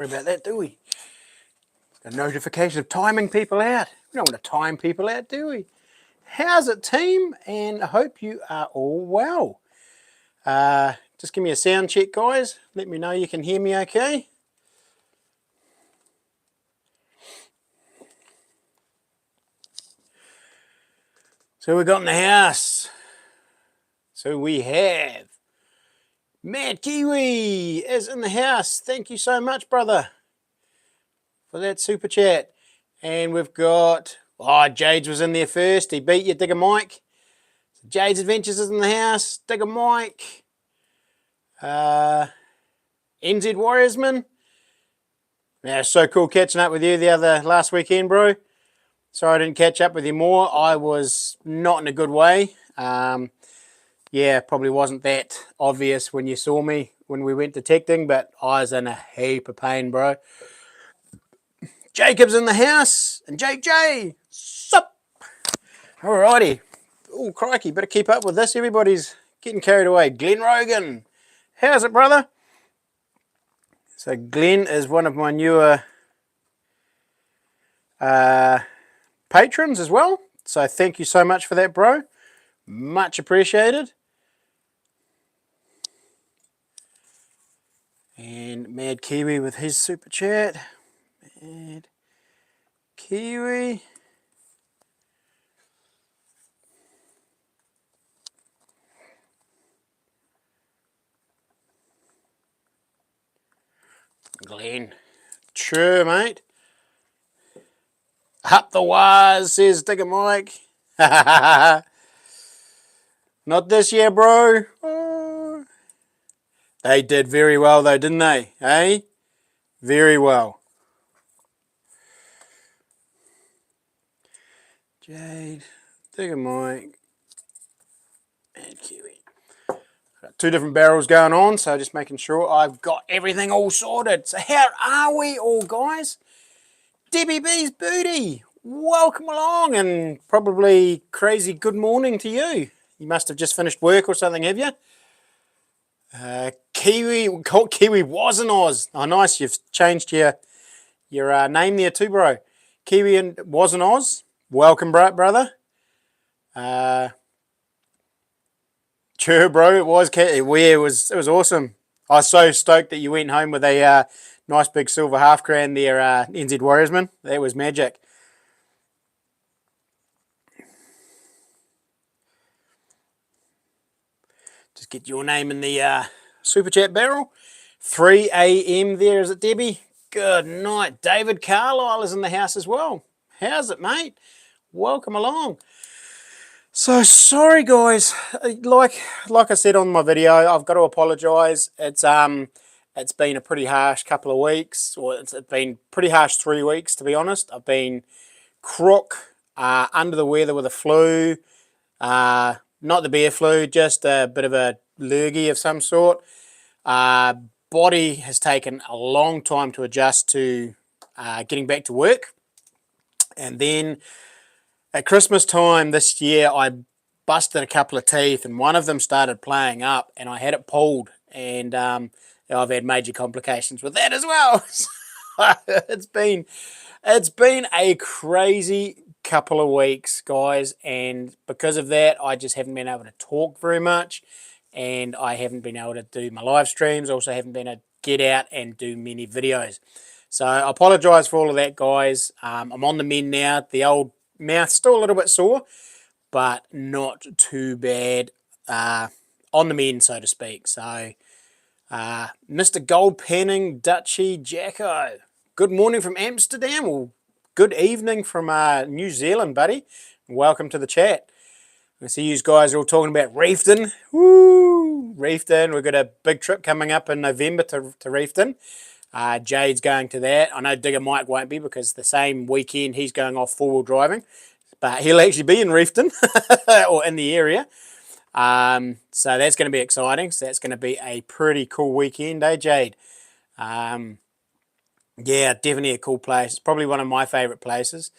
Worry about that, do we? A notification of timing people out. We don't want to time people out, do we? How's it, team? And I hope you are all well. Just give me a sound check, guys. Let me know you can hear me okay. So we got in the house. So we have Mad Kiwi is in the house. Thank you so much, brother, for that super chat. And we've got, Jades was in there first. He beat you, Digger Mike. So Jades Adventures is in the house. Digger Mike. NZ Warriorsman. Yeah, so cool catching up with you last weekend, bro. Sorry I didn't catch up with you more. I was not in a good way. Yeah, probably wasn't that obvious when you saw me when we went detecting, but I was in a heap of pain, bro. Jacob's in the house, and Jake J. Sup? Alrighty. Oh, crikey, better keep up with this. Everybody's getting carried away. Glenn Rogan. How's it, brother? So Glenn is one of my newer patrons as well. So thank you so much for that, bro. Much appreciated. And Mad Kiwi with his super chat. Mad Kiwi. Glenn. Sure, mate. Up the wires, says Digger Mike. Not this year, bro. Oh. They did very well, though, didn't they? Eh? Very well. Jade, Digger Mike, and Kiwi. Got two different barrels going on, so just making sure I've got everything all sorted. So how are we all, guys? Debbie B's Booty, welcome along, and probably crazy good morning to you. You must have just finished work or something, have you? Kiwi was an Oz. Oh, nice. You've changed your name there too, bro. Kiwi and was an Oz. Welcome, brother. Sure, bro. It was. It was awesome. I was so stoked that you went home with a nice big silver half crown there, NZ Warriorsman. That was magic. Just get your name in the super chat barrel. 3 a.m. there, is it, Debbie? Good night. David Carlisle is in the house as well. How's it, mate? Welcome along. So sorry, guys. Like I said on my video, I've got to apologise. It's been a pretty harsh couple of weeks, or it's been pretty harsh 3 weeks, to be honest. I've been crook, under the weather with a flu, not the bear flu, just a bit of a lurgy of some sort. Body has taken a long time to adjust to getting back to work. And then at Christmas time this year, I busted a couple of teeth, and one of them started playing up, and I had it pulled, and I've had major complications with that as well. It's been a crazy couple of weeks, guys, and because of that, I just haven't been able to talk very much, and I haven't been able to do my live streams. Also haven't been able to get out and do many videos. So I apologise for all of that, guys. I'm on the mend now. The old mouth's still a little bit sore, but not too bad. On the mend, so to speak. So, Mr. Gold Penning Dutchy Jacko, good morning from Amsterdam, or good evening from New Zealand, buddy. Welcome to the chat. I see you guys are all talking about Reefton. Woo! Reefton. We've got a big trip coming up in November to Reefton. Jade's going to that. I know Digger Mike won't be, because the same weekend he's going off four-wheel driving. But he'll actually be in Reefton or in the area. So that's going to be exciting. So that's going to be a pretty cool weekend, eh, Jade? Yeah, definitely a cool place. It's probably one of my favourite places.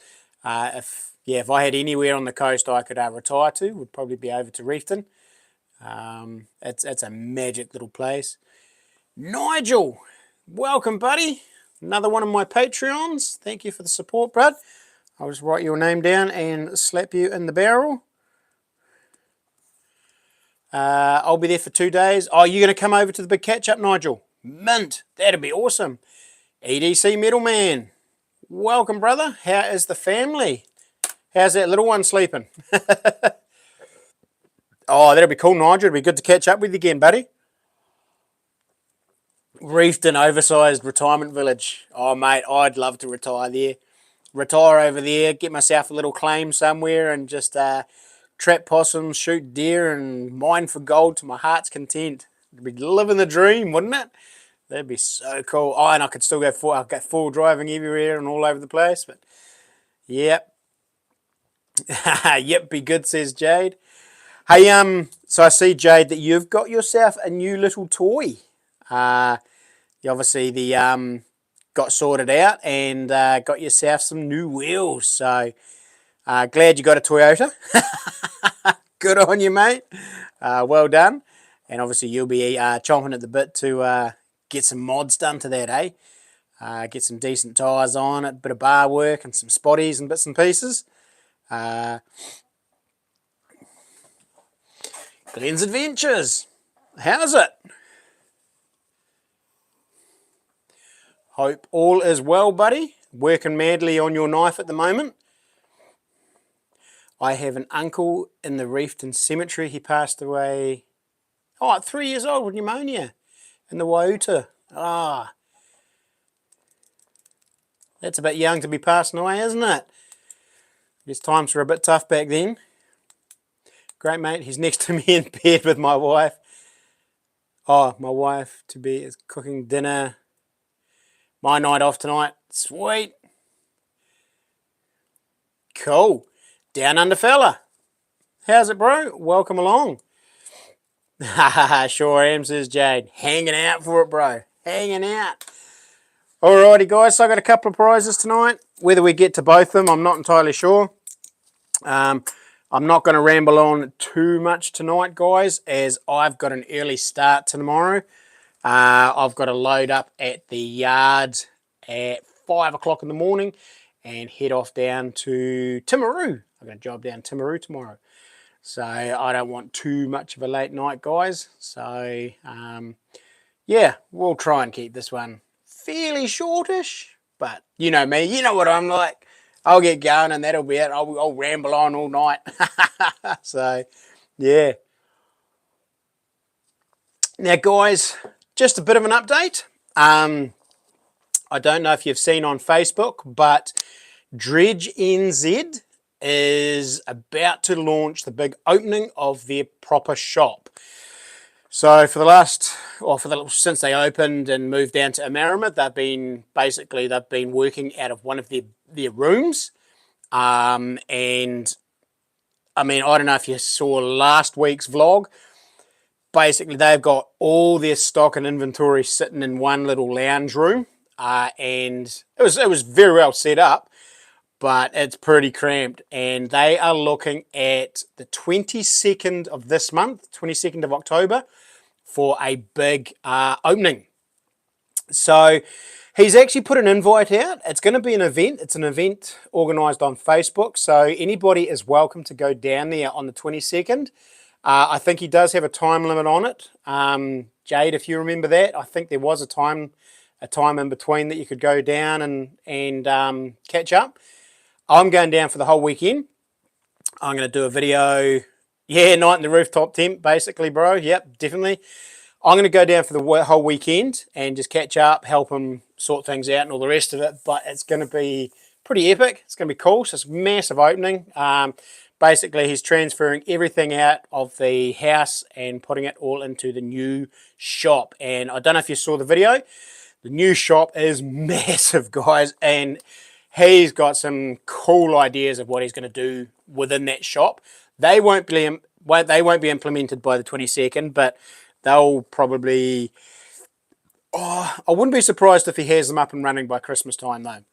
If I had anywhere on the coast I could retire to, would probably be over to Reefton. It's a magic little place. Nigel, welcome, buddy. Another one of my Patreons. Thank you for the support, bud. I'll just write your name down and slap you in the barrel. I'll be there for 2 days. Oh, you're going to come over to the big catch-up, Nigel? Mint. That'd be awesome. EDC Metalman. Welcome, brother. How is the family? How's that little one sleeping? Oh, that'll be cool, Nigel. It'll be good to catch up with you again, buddy. Reefed and oversized retirement village. Oh, mate, I'd love to retire there. Retire over there, get myself a little claim somewhere and just trap possums, shoot deer, and mine for gold to my heart's content. It'd be living the dream, wouldn't it? That'd be so cool. Oh, and I could still go full driving everywhere and all over the place. But yep, yep, be good, says Jade. Hey, so I see, Jade, that you've got yourself a new little toy. You obviously got sorted out and got yourself some new wheels. So glad you got a Toyota. Good on you, mate. Well done. And obviously you'll be chomping at the bit to get some mods done to that, eh? Get some decent tyres on it, a bit of bar work and some spotties and bits and pieces. Glenn's Adventures. How's it? Hope all is well, buddy. Working madly on your knife at the moment. I have an uncle in the Reefton Cemetery. He passed away, at 3 years old with pneumonia in the Waiuta. Ah, that's a bit young to be passing away, isn't it? I guess times were a bit tough back then. Great, mate. He's next to me in bed with my wife. Oh, my wife is cooking dinner. My night off tonight. Sweet. Cool. Down under fella. How's it, bro? Welcome along. Sure am, says Jade. Hanging out for it, bro. Hanging out. Alrighty, guys. So I got a couple of prizes tonight. Whether we get to both of them, I'm not entirely sure. I'm not going to ramble on too much tonight, guys, as I've got an early start tomorrow. I've got to load up at the yard at 5 o'clock in the morning and head off down to Timaru. I've got a job down Timaru tomorrow. So I don't want too much of a late night, guys. So, yeah, we'll try and keep this one fairly shortish. But you know me, you know what I'm like. I'll get going and that'll be it. I'll ramble on all night. So, yeah. Now, guys, just a bit of an update. I don't know if you've seen on Facebook, but Dredge NZ is about to launch the big opening of their proper shop. So since they opened and moved down to Amarama, they've been working out of one of their rooms. And I mean, I don't know if you saw last week's vlog. Basically, they've got all their stock and inventory sitting in one little lounge room, and it was very well set up, but it's pretty cramped. And they are looking at the 22nd of this month, 22nd of October, for a big opening. So he's actually put an invite out. It's going to be an event. It's an event organised on Facebook, so anybody is welcome to go down there on the 22nd. I think he does have a time limit on it. Jade, if you remember that, I think there was a time in between that you could go down and catch up. I'm going down for the whole weekend. I'm going to do a video. Yeah, night in the rooftop tent, basically, bro. Yep, definitely. I'm going to go down for the whole weekend and just catch up, help him sort things out and all the rest of it. But it's going to be pretty epic. It's going to be cool. So it's a massive opening. Basically, he's transferring everything out of the house and putting it all into the new shop. And I don't know if you saw the video. The new shop is massive, guys. And he's got some cool ideas of what he's going to do within that shop. They won't be implemented by the 22nd, but they'll probably... Oh, I wouldn't be surprised if he has them up and running by Christmas time, though.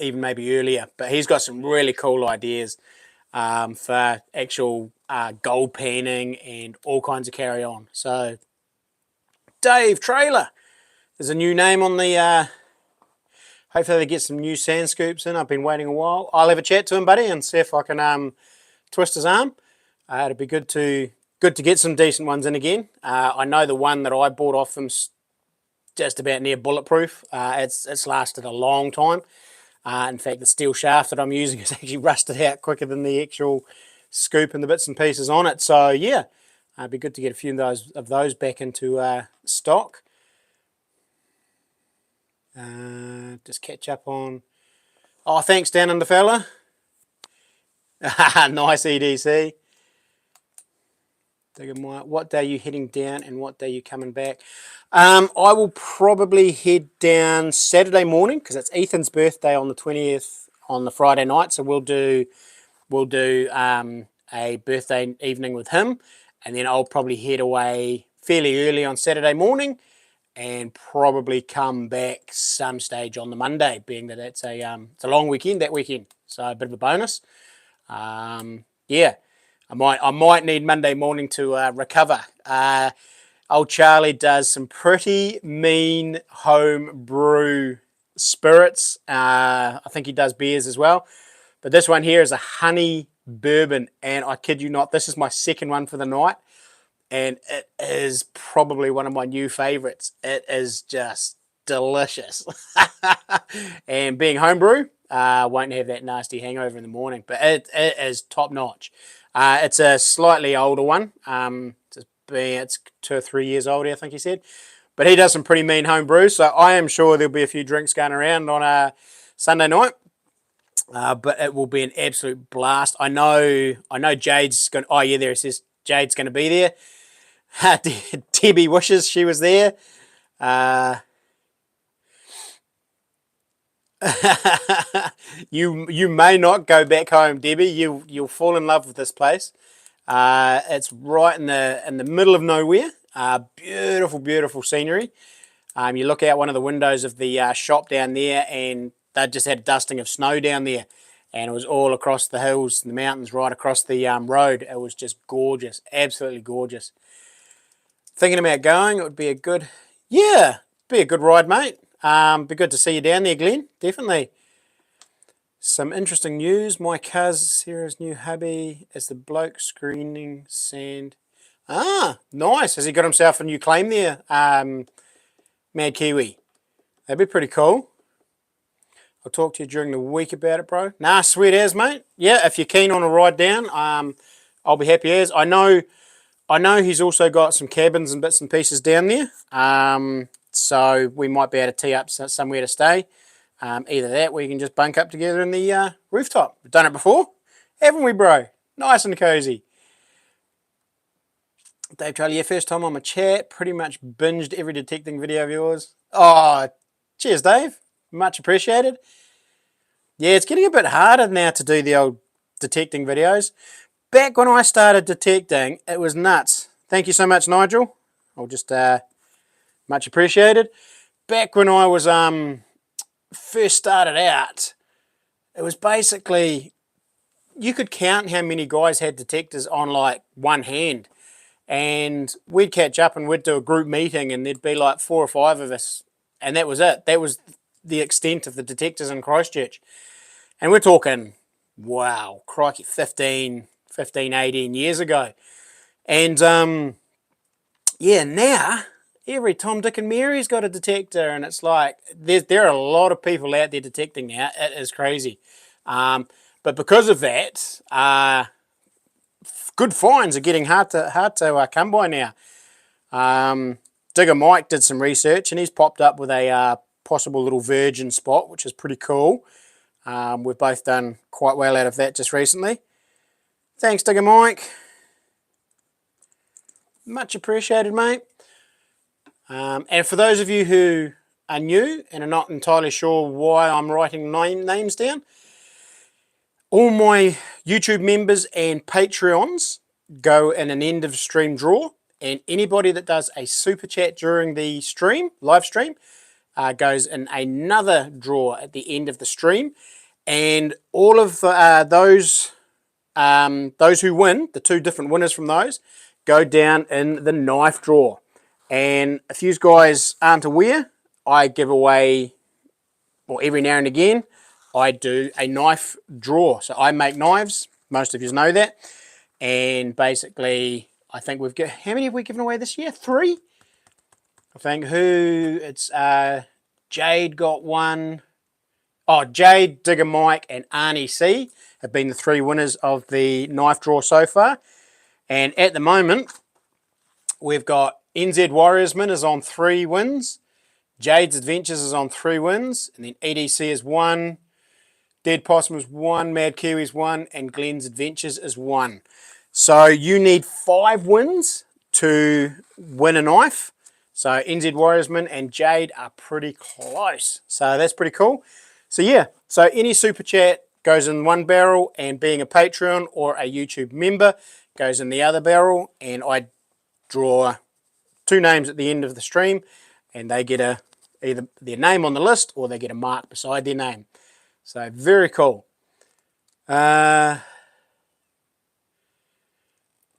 Even maybe earlier. But he's got some really cool ideas for actual gold panning and all kinds of carry on. So, Dave Trailer, There's a new name on the, hopefully they get some new sand scoops in. I've been waiting a while. I'll have a chat to him, buddy, and see if I can twist his arm. It'd be good to get some decent ones in again. I know the one that I bought off them's just about near bulletproof. It's lasted a long time. In fact, the steel shaft that I'm using is actually rusted out quicker than the actual scoop and the bits and pieces on it. So yeah, it'd be good to get a few of those back into stock. Just catch up on. Oh, thanks, down under fella. Nice EDC. What day are you heading down and what day are you coming back? I will probably head down Saturday morning because it's Ethan's birthday on the 20th on the Friday night. So we'll do a birthday evening with him, and then I'll probably head away fairly early on Saturday morning and probably come back some stage on the Monday, being that it's a long weekend that weekend. So a bit of a bonus. Yeah. I might need Monday morning to recover. Old Charlie does some pretty mean home brew spirits. I think he does beers as well. But this one here is a honey bourbon, and I kid you not, this is my second one for the night, and it is probably one of my new favorites. It is just delicious. And being homebrew, won't have that nasty hangover in the morning, but it is top notch. It's a slightly older one. It's 2 or 3 years old, I think he said. But he does some pretty mean home brews, so I am sure there'll be a few drinks going around on a Sunday night. But it will be an absolute blast. I know Jade's going. Oh yeah, there it says Jade's going to be there. Debbie wishes she was there. You may not go back home, Debbie. You'll fall in love with this place. It's right in the middle of nowhere. Beautiful scenery. You look out one of the windows of the shop down there, and they just had a dusting of snow down there, and it was all across the hills and the mountains, right across the road. It was just gorgeous, absolutely gorgeous. Thinking about going, it would be a good ride, mate. Be good to see you down there, Glenn. Definitely. Some interesting news. My cuz Sarah's new hubby is the bloke screening sand. Ah, nice. Has he got himself a new claim there? Mad Kiwi. That'd be pretty cool. I'll talk to you during the week about it, bro. Nah, sweet as, mate. Yeah, if you're keen on a ride down, I'll be happy as. I know he's also got some cabins and bits and pieces down there. So we might be able to tee up somewhere to stay. Either that, or you can just bunk up together in the rooftop. We've done it before, haven't we, bro? Nice and cozy. Dave Charlie, yeah, first time on my chat. Pretty much binged every detecting video of yours. Oh, cheers, Dave. Much appreciated. Yeah, it's getting a bit harder now to do the old detecting videos. Back when I started detecting, it was nuts. Thank you so much, Nigel. I'll just much appreciated. Back when I was first started out, it was basically you could count how many guys had detectors on like one hand, and we'd catch up and we'd do a group meeting, and there'd be like 4 or 5 of us, and that was it. That was the extent of the detectors in Christchurch. And we're talking, wow, crikey, 15, 18 years ago. And yeah, now every Tom, Dick and Mary's got a detector, and it's like there are a lot of people out there detecting now. It is crazy. But because of that, good finds are getting hard to come by now. Digger Mike did some research, and he's popped up with a possible little virgin spot, which is pretty cool. We've both done quite well out of that just recently. Thanks, Digger Mike. Much appreciated, mate. And for those of you who are new and are not entirely sure why I'm writing names down, all my YouTube members and Patreons go in an end of stream draw, and anybody that does a super chat during the live stream, goes in another draw at the end of the stream, and all of those who win, the 2 different winners from those, go down in the knife draw. And if you guys aren't aware, I give away, or every now and again, I do a knife draw. So I make knives. Most of you know that. And basically, I think we've got, how many have we given away this year? 3? I think it's Jade got one. Oh, Jade, Digger Mike, and Arnie C have been the 3 winners of the knife draw so far. And at the moment, we've got NZ Warriorsman is on 3 wins. Jade's Adventures is on 3 wins. And then EDC is 1. Dead Possum is 1. Mad Kiwi's 1. And Glenn's Adventures is 1. So you need 5 wins to win a knife. So NZ Warriorsman and Jade are pretty close. So that's pretty cool. So yeah, so any super chat goes in one barrel, and being a Patreon or a YouTube member goes in the other barrel, and I draw 2 names at the end of the stream, and they get either their name on the list or they get a mark beside their name. So very cool. My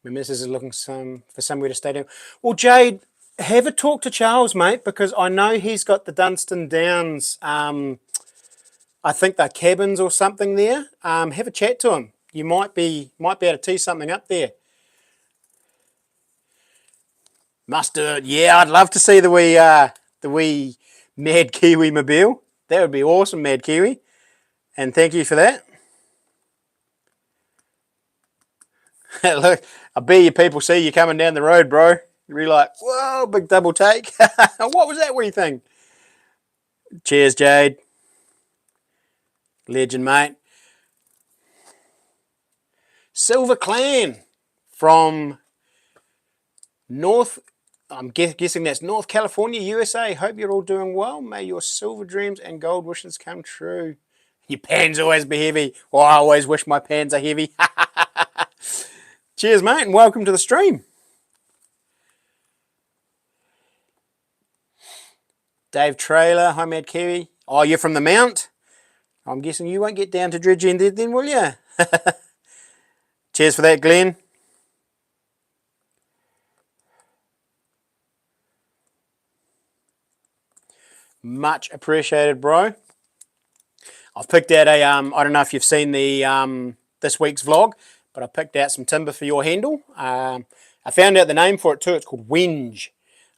missus is looking for somewhere to stay down. Well, Jade, have a talk to Charles, mate, because I know he's got the Dunstan Downs. I think they're cabins or something there. Have a chat to him. You might be able to tee something up there. Must do it. Yeah, I'd love to see the wee Mad Kiwi mobile. That would be awesome, Mad Kiwi. And thank you for that. Look, I bet you people see you coming down the road, bro. You're really like, whoa, big double take. What was that wee thing? Cheers, Jade. Legend, mate. Silver Clan from I'm guessing that's North California, USA. Hope you're all doing well. May your silver dreams and gold wishes come true. Your pans always be heavy. Well, I always wish my pans are heavy. Cheers, mate, and welcome to the stream. Dave Trailer, hi, Mad Kiwi. Oh, you're from the Mount? I'm guessing you won't get down to Dredge End then, will you? Cheers for that, Glenn. Much appreciated, bro. I've picked out a, I don't know if you've seen the this week's vlog, but I picked out some timber for your handle. I found out the name for it too. It's called Wenge.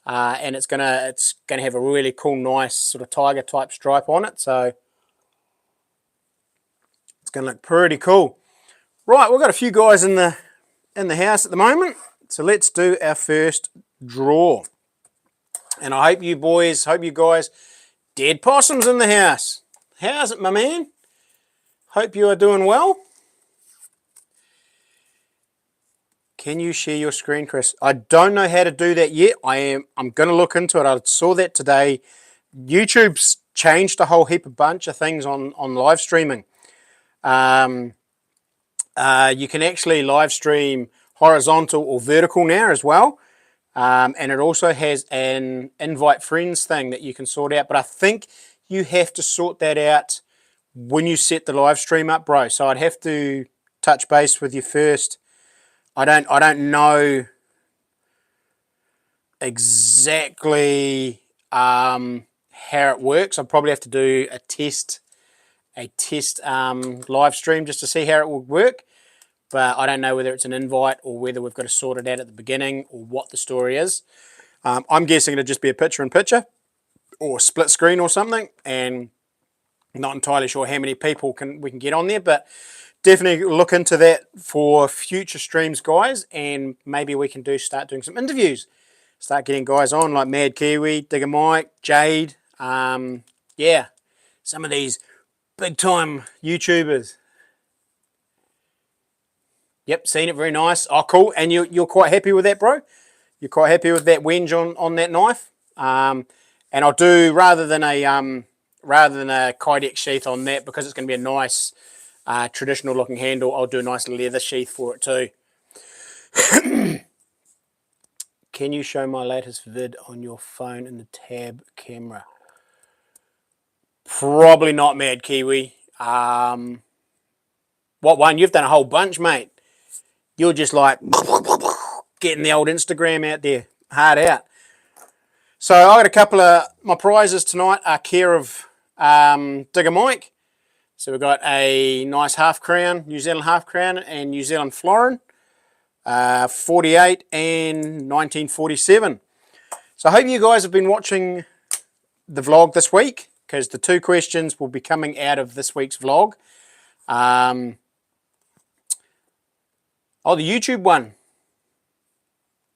And it's gonna have a really cool, nice sort of tiger type stripe on it. So it's gonna look pretty cool. Right, we've got a few guys in the house at the moment. So let's do our first draw. And I hope you guys, Dead Possum's in the house. How's it, my man? Hope you are doing well. Can you share your screen, Chris? I don't know how to do that yet. I'm going to look into it. I saw that today. YouTube's changed a whole bunch of things on live streaming. You can actually live stream horizontal or vertical now as well. And it also has an invite friends thing that you can sort out. But I think you have to sort that out when you set the live stream up, bro. So I'd have to touch base with you first. I don't know exactly how it works. I'll probably have to do a test live stream just to see how it will work. But I don't know whether it's an invite or whether we've got to sort it out at the beginning or what the story is. I'm guessing it'll just be a picture-in-picture or split screen or something, and not entirely sure how many people we can get on there, but definitely look into that for future streams, guys, and maybe we can start doing some interviews. Start getting guys on like Mad Kiwi, Digger Mike, Jade. Yeah, some of these big-time YouTubers. Yep, seen it, very nice. Oh, cool. And you're quite happy with that, bro? You're quite happy with that wenge on that knife? And I'll do, rather than a Kydex sheath on that, because it's going to be a nice traditional looking handle, I'll do a nice leather sheath for it too. Can you show my latest vid on your phone in the tab camera? Probably not, Mad Kiwi. What one? You've done a whole bunch, mate. You're just like getting the old Instagram out there, hard out. So I got a couple of my prizes tonight are care of Digger Mike. So we've got a nice half crown, New Zealand half crown, and New Zealand florin, 48 and 1947. So I hope you guys have been watching the vlog this week, because the 2 questions will be coming out of this week's vlog. Oh, the YouTube one.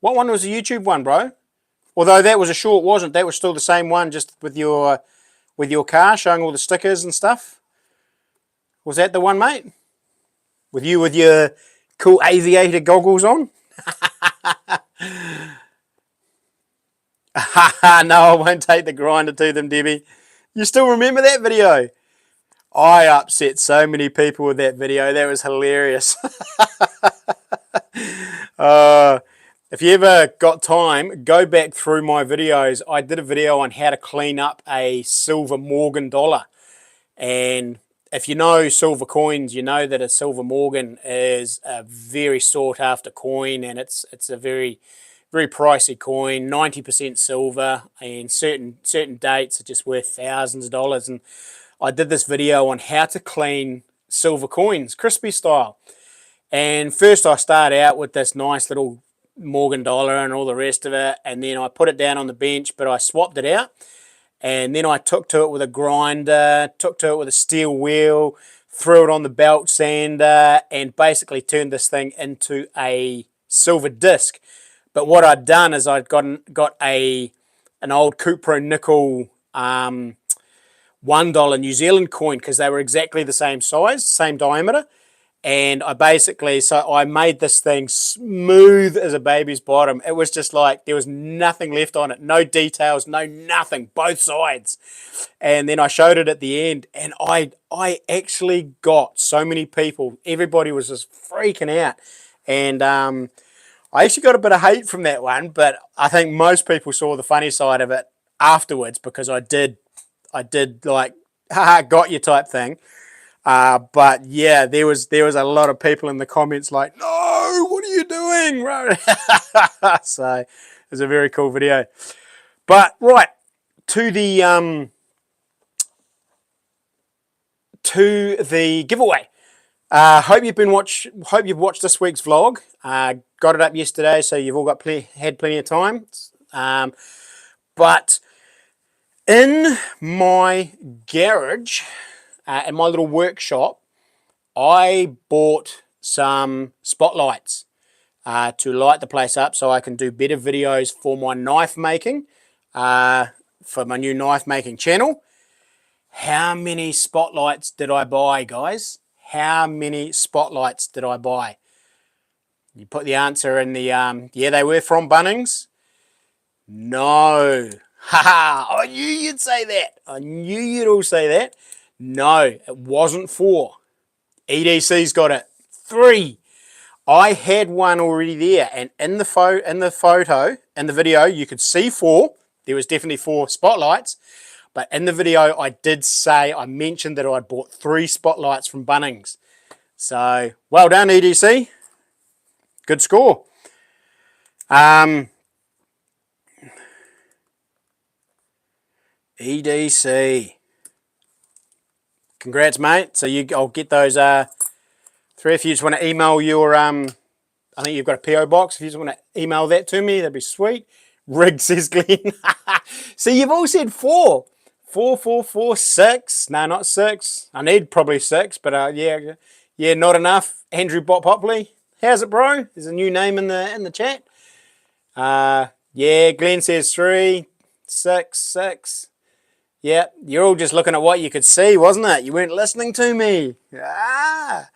What one was the YouTube one, bro? Although that was a short, wasn't that was still the same one, just with your car showing all the stickers and stuff. Was that the one, mate? With you with your cool aviator goggles on? No, I won't take the grinder to them, Debbie. You still remember that video? I upset so many people with that video. That was hilarious. If you ever got time, go back through my videos. I did a video on how to clean up a silver Morgan dollar. And if you know silver coins, you know that a silver Morgan is a very sought after coin, and it's a very, very pricey coin, 90% silver, and certain dates are just worth thousands of dollars. And I did this video on how to clean silver coins, crispy style. And first I start out with this nice little Morgan dollar and all the rest of it, and then I put it down on the bench, but I swapped it out. And then I took to it with a grinder, took to it with a steel wheel, threw it on the belt sander, and basically turned this thing into a silver disc. But what I'd done is I'd got an old Cupro nickel $1 New Zealand coin, because they were exactly the same size, same diameter. And I made this thing smooth as a baby's bottom. It was just like there was nothing left on it. No details, no nothing, both sides. And then I showed it at the end, and I actually got so many people. Everybody was just freaking out. And I actually got a bit of hate from that one, but I think most people saw the funny side of it afterwards, because I did like, haha, got you type thing. But yeah, there was a lot of people in the comments like, no, what are you doing? So it was a very cool video. But right, to the giveaway. Hope you've watched this week's vlog. Got it up yesterday, so you've all had plenty of time. But in my garage, in my little workshop, I bought some spotlights to light the place up, so I can do better videos for my knife making, for my new knife making channel. How many spotlights did I buy, guys? How many spotlights did I buy? You put the answer in the, yeah, they were from Bunnings. No. Haha, I knew you'd say that. I knew you'd all say that. No, it wasn't 4. EDC's got it. 3. I had one already there, and in the video, you could see 4. There was definitely 4 spotlights, but in the video, I mentioned that I'd bought 3 spotlights from Bunnings. So, well done, EDC. Good score. EDC. Congrats, mate. So I'll get those 3. If you just want to email your, I think you've got a PO box. If you just want to email that to me, that'd be sweet. Rig, says Glenn. See, you've all said 4. 4, 4, 4, 6. No, not 6. I need probably 6, but yeah, not enough. Andrew Popley. How's it, bro? There's a new name in the chat. Yeah, Glenn says 3, 6, 6. Yeah, you're all just looking at what you could see, wasn't it? You weren't listening to me. You got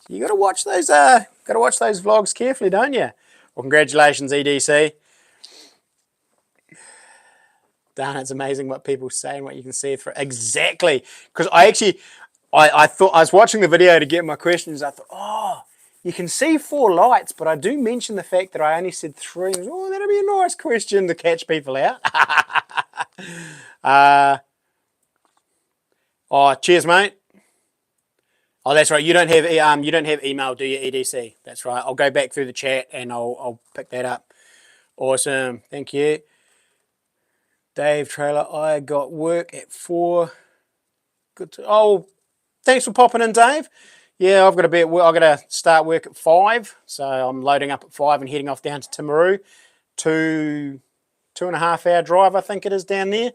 to watch those. Vlogs carefully, don't you? Well, congratulations, EDC. Darn, it's amazing what people say and what you can see through. Exactly, because I thought I was watching the video to get my questions. I thought, oh, you can see 4 lights, but I do mention the fact that I only said 3. Oh, that'll be a nice question to catch people out. Oh, cheers, mate. Oh, that's right. You don't have email, do you, EDC? That's right. I'll go back through the chat and I'll pick that up. Awesome. Thank you. Dave Trailer, I got work at 4. Good. Oh, thanks for popping in, Dave. Yeah, I've got to be at work. I've got to start work at 5, so I'm loading up at 5 and heading off down to Timaru. 2.5 hour drive, I think it is, down there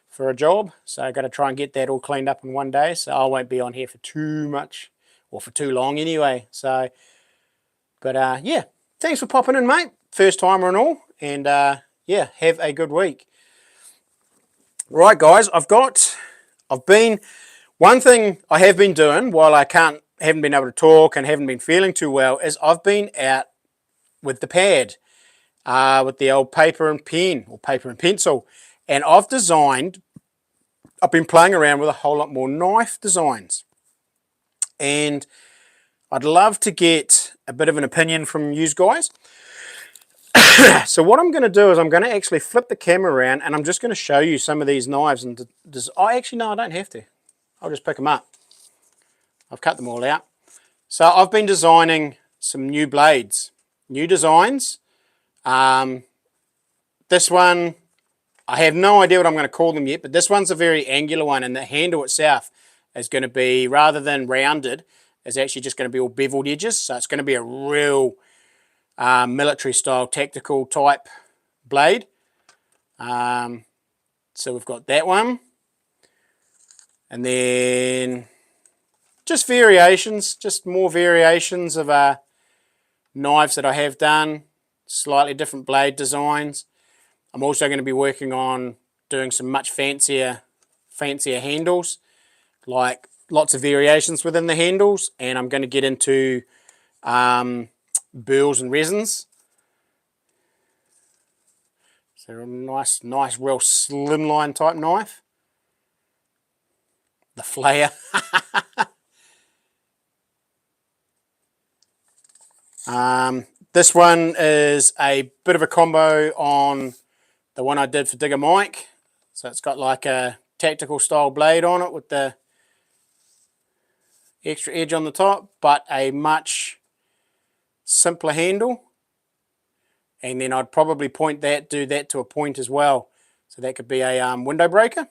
for a job. So I've got to try and get that all cleaned up in one day. So I won't be on here for too much, or for too long anyway. So, but yeah, thanks for popping in, mate. First timer and all, and yeah, have a good week. Right, guys, one thing I have been doing while I haven't been able to talk and haven't been feeling too well is I've been out with the pad, with the old paper and pen or paper and pencil, and I've been playing around with a whole lot more knife designs, and I'd love to get a bit of an opinion from you guys. So what I'm going to do is I'm going to actually flip the camera around and I'm just going to show you some of these knives. And actually, no, I don't have to. I'll just pick them up. I've cut them all out. So I've been designing some new blades, new designs. This one, I have no idea what I'm going to call them yet, but this one's a very angular one, and the handle itself is going to be, rather than rounded, is actually just going to be all beveled edges. So it's going to be a real military style tactical type blade. So we've got that one, and then just variations, just more variations of knives that I have done, slightly different blade designs. I'm also going to be working on doing some much fancier handles, like lots of variations within the handles, and I'm going to get into burls and resins. So a nice real slimline type knife. The flair. This one is a bit of a combo on the one I did for Digger Mike. So it's got like a tactical style blade on it with the extra edge on the top, but a much simpler handle. And then I'd probably do that to a point as well. So that could be a window breaker.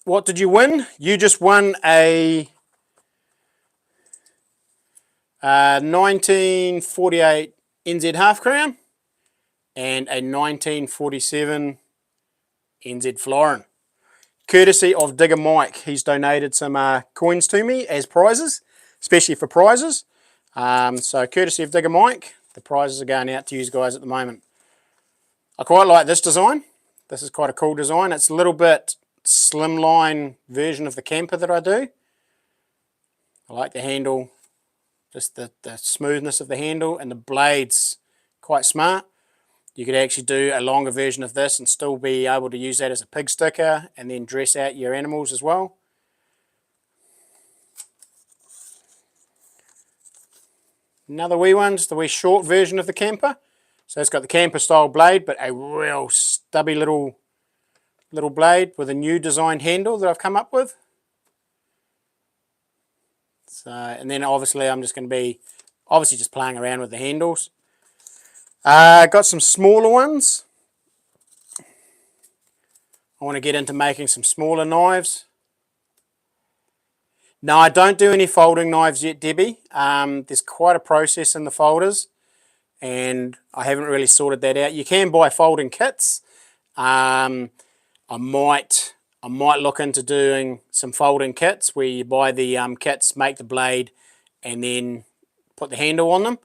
What did you win? You just won a 1948 NZ half crown and a 1947 NZ florin, courtesy of Digger Mike. He's donated some coins to me as prizes, especially for prizes. So courtesy of Digger Mike, the prizes are going out to you guys at the moment. I quite like this design. This is quite a cool design. It's a little bit slimline version of the camper that I do. I like the handle, just the smoothness of the handle, and the blade's quite smart. You could actually do a longer version of this and still be able to use that as a pig sticker and then dress out your animals as well. Another wee one, just a wee short version of the camper. So it's got the camper style blade, but a real stubby little blade with a new design handle that I've come up with. So, and then obviously I'm just going to be just playing around with the handles. Got some smaller ones. I want to get into making some smaller knives. No, I don't do any folding knives yet, Debbie. There's quite a process in the folders, and I haven't really sorted that out. You can buy folding kits. I might look into doing some folding kits where you buy the kits, make the blade, and then put the handle on them.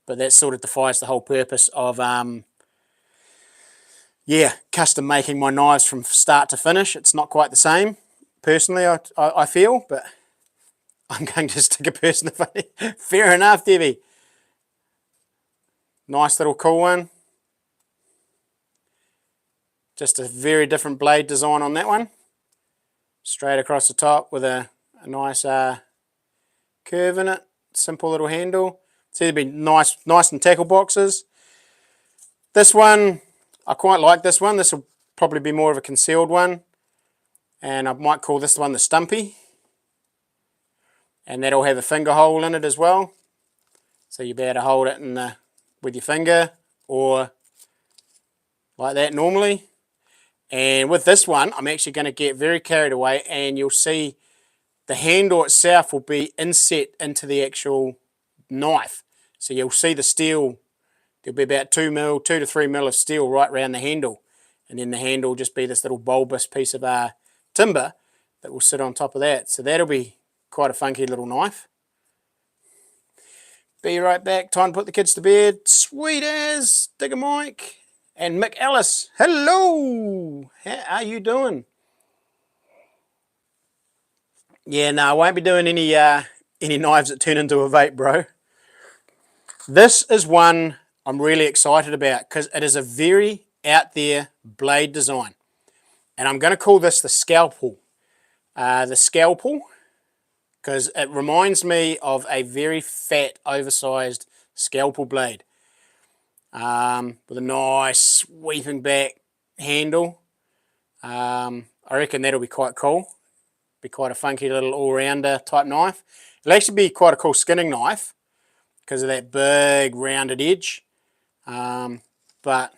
But that sort of defies the whole purpose of custom making my knives from start to finish. It's not quite the same, personally, I feel, but I'm going to stick a person if I... Fair enough, Debbie. Nice little cool one. Just a very different blade design on that one. Straight across the top with a nice curve in it. Simple little handle. It's either be nice in tackle boxes. This one, I quite like this one. This will probably be more of a concealed one. And I might call this one the Stumpy. And that'll have a finger hole in it as well. So you'll be able to hold it in the with your finger or like that normally. And with this one, I'm actually going to get very carried away, and you'll see the handle itself will be inset into the actual knife. So you'll see the steel, there'll be about 2 to 3 mil of steel right around the handle. And then the handle will just be this little bulbous piece of timber that will sit on top of that. So that'll be quite a funky little knife. Be right back. Time to put the kids to bed. Sweet as Digger Mike and Mick Ellis. Hello. How are you doing? Yeah, no, I won't be doing any knives that turn into a vape, bro. This is one I'm really excited about because it is a very out there blade design. And I'm going to call this the scalpel. The scalpel, because it reminds me of a very fat, oversized scalpel blade. With a nice sweeping back handle. I reckon that'll be quite cool. Be quite a funky little all-rounder type knife. It'll actually be quite a cool skinning knife because of that big rounded edge. But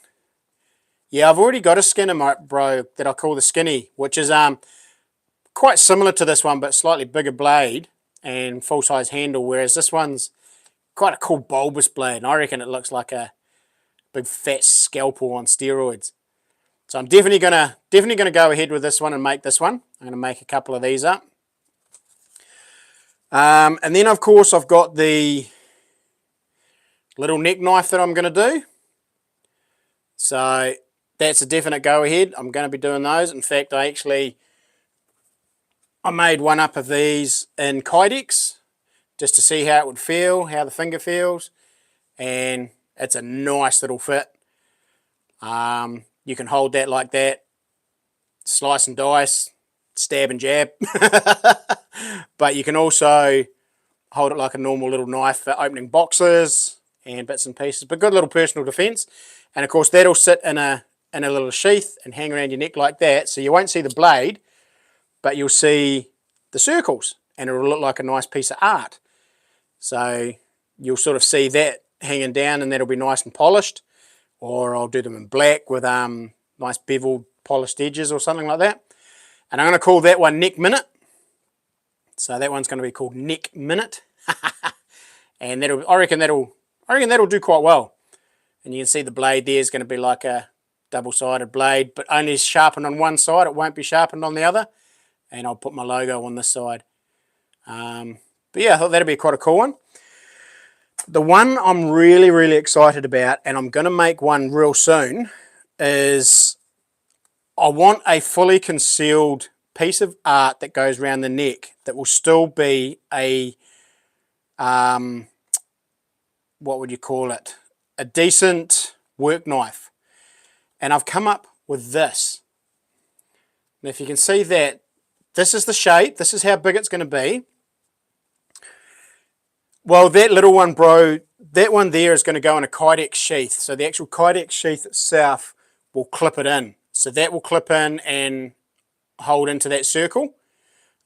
yeah, I've already got a skinner, bro, that I call the skinny, which is quite similar to this one, but slightly bigger blade and full-size handle, whereas this one's quite a cool bulbous blade, and I reckon it looks like a big fat scalpel on steroids. So I'm definitely gonna go ahead with this one and make this one. I'm gonna make a couple of these up. And then of course I've got the little neck knife that I'm gonna do. So that's a definite go ahead. I'm gonna be doing those. In fact, I made one up of these in Kydex just to see how it would feel, how the finger feels, and it's a nice little fit. You can hold that like that, slice and dice, stab and jab. But you can also hold it like a normal little knife for opening boxes and bits and pieces. But good little personal defense. And of course that'll sit in a little sheath and hang around your neck like that. So you won't see the blade, but you'll see the circles, and it'll look like a nice piece of art. So you'll sort of see that hanging down, and that'll be nice and polished. Or I'll do them in black with nice beveled polished edges or something like that. And I'm going to call that one Neck Minute. So that one's going to be called Neck Minute. And I reckon that'll do quite well. And you can see the blade there is going to be like a double-sided blade, but only sharpened on one side. It won't be sharpened on the other. And I'll put my logo on this side. But yeah, I thought that'd be quite a cool one. The one I'm really, really excited about, and I'm going to make one real soon, is I want a fully concealed piece of art that goes around the neck that will still be a, what would you call it? A decent work knife. And I've come up with this. Now, if you can see that, this is the shape. This is how big it's going to be. Well, that little one, bro, that one there is going to go in a Kydex sheath. So the actual Kydex sheath itself will clip it in. So that will clip in and hold into that circle.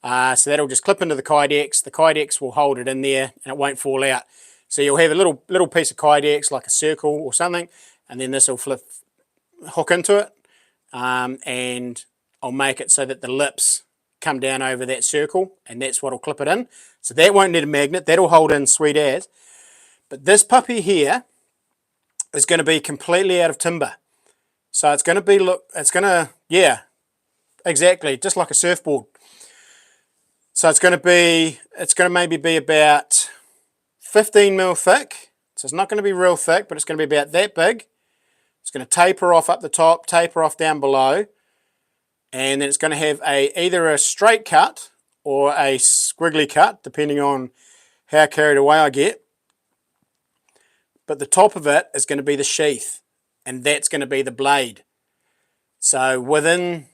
So that'll just clip into the Kydex. The Kydex will hold it in there and it won't fall out. So you'll have a little piece of Kydex, like a circle or something, and then this will hook into it. And I'll make it so that the lips come down over that circle, and that's what will clip it in. So that won't need a magnet. That'll hold in sweet as. But this puppy here is going to be completely out of timber. So it's going to be, yeah, exactly, just like a surfboard. So it's going to maybe be about 15 mil thick. So it's not going to be real thick, but it's going to be about that big. It's going to taper off up the top, taper off down below. And then it's going to have either a straight cut or a squiggly cut, depending on how carried away I get. But the top of it is going to be the sheath, and that's going to be the blade. So within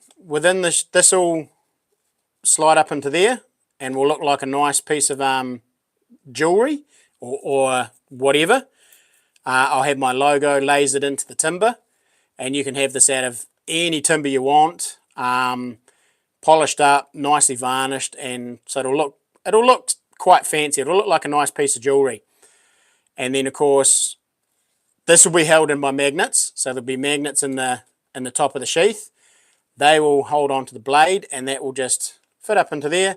this will slide up into there, and will look like a nice piece of jewelry or whatever. I'll have my logo lasered into the timber, and you can have this out of any timber you want. Polished up, nicely varnished, and so it'll look quite fancy. It'll look like a nice piece of jewelry. And then of course this will be held in by magnets. So there'll be magnets in the top of the sheath. They will hold on to the blade, and that will just fit up into there.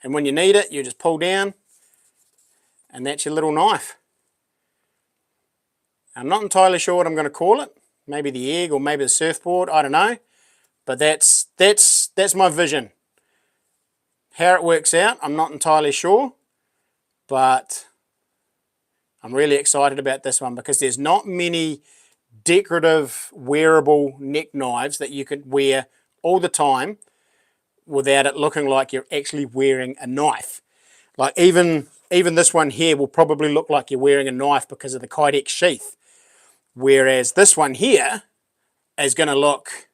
And when you need it, you just pull down, and that's your little knife. I'm not entirely sure what I'm going to call it. Maybe the egg or maybe the surfboard. I don't know. But that's my vision. How it works out, I'm not entirely sure. But I'm really excited about this one because there's not many decorative wearable neck knives that you could wear all the time without it looking like you're actually wearing a knife. Like even this one here will probably look like you're wearing a knife because of the Kydex sheath. Whereas this one here is going to look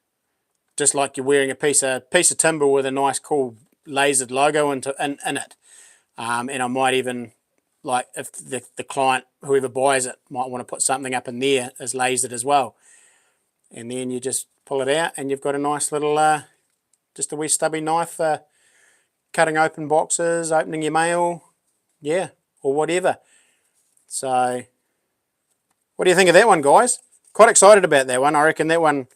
just like you're wearing a piece of timber with a nice cool lasered logo in it. And I might even, like, if the client, whoever buys it, might want to put something up in there as lasered as well. And then you just pull it out and you've got a nice little, just a wee stubby knife for cutting open boxes, opening your mail, yeah, or whatever. So, what do you think of that one, guys? Quite excited about that one. I reckon that one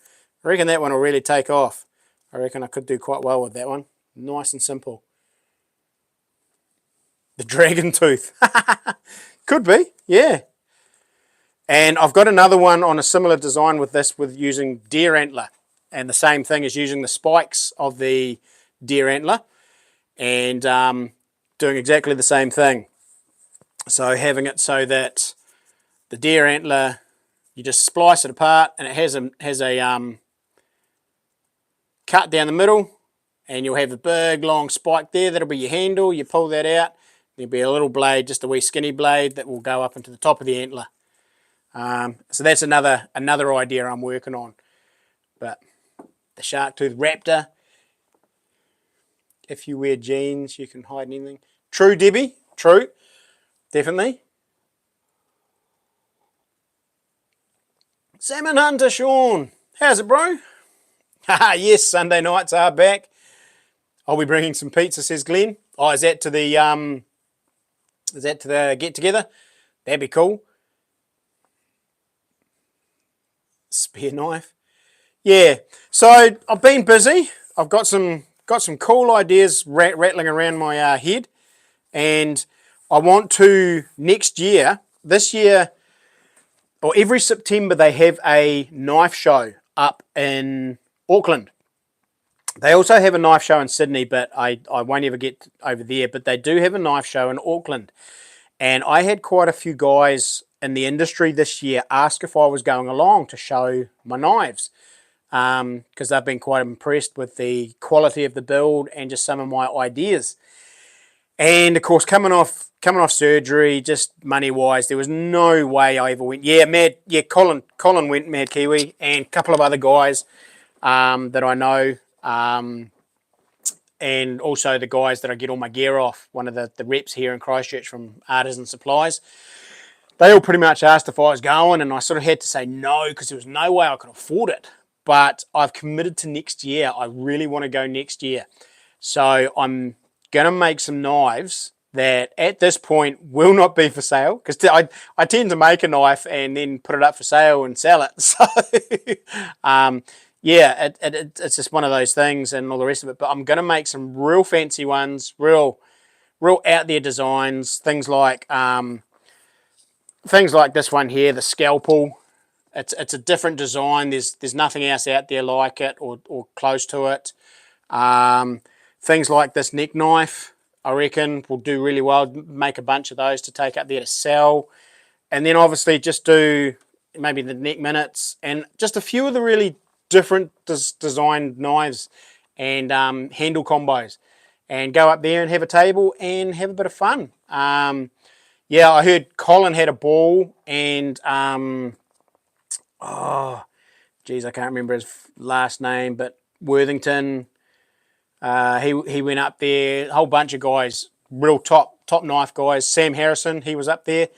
will really take off. I reckon I could do quite well with that one. Nice and simple. The dragon tooth. Could be, yeah. And I've got another one on a similar design with this, with using deer antler. And the same thing as using the spikes of the deer antler. And doing exactly the same thing. So having it so that the deer antler, you just splice it apart, and it has a cut down the middle, and you'll have a big long spike there. That'll be your handle. You pull that out, there'll be a little blade, just a wee skinny blade that will go up into the top of the antler. So that's another idea I'm working on. But the shark tooth raptor, if you wear jeans, you can hide anything. True, Debbie. True. Definitely. Salmon Hunter Sean. How's it, bro? Haha, yes, Sunday nights are back. I'll be bringing some pizza, says Glenn. Oh, is that to the get together? That'd be cool. Spear knife. Yeah. So I've been busy. I've got some cool ideas rattling around my head, and I want to this year, or every September, they have a knife show up in Auckland. They also have a knife show in Sydney, but I won't ever get over there. But they do have a knife show in Auckland. And I had quite a few guys in the industry this year ask if I was going along to show my knives. Because they've been quite impressed with the quality of the build and just some of my ideas. And of course, coming off surgery, just money wise, there was no way I ever went. Yeah, Colin went, Mad Kiwi, and a couple of other guys that I know, and also the guys that I get all my gear off. One of the reps here in Christchurch from Artisan Supplies. They all pretty much asked if I was going, and I sort of had to say no because there was no way I could afford it. But I've committed to next year. I really want to go next year. So I'm going to make some knives that at this point will not be for sale, because I tend to make a knife and then put it up for sale and sell it. So yeah, it's just one of those things and all the rest of it. But I'm going to make some real fancy ones, real out there designs, things like this one here, the scalpel. It's a different design. There's nothing else out there like it or close to it. Things like this neck knife, I reckon, will do really well. Make a bunch of those to take up there to sell. And then obviously just do maybe the neck minutes and just a few of the really different designed knives and handle combos. And go up there and have a table and have a bit of fun. Yeah, I heard Colin had a ball, and oh, geez, I can't remember his last name, but Worthington. He went up there. A whole bunch of guys, real top knife guys. Sam Harrison, he was up there.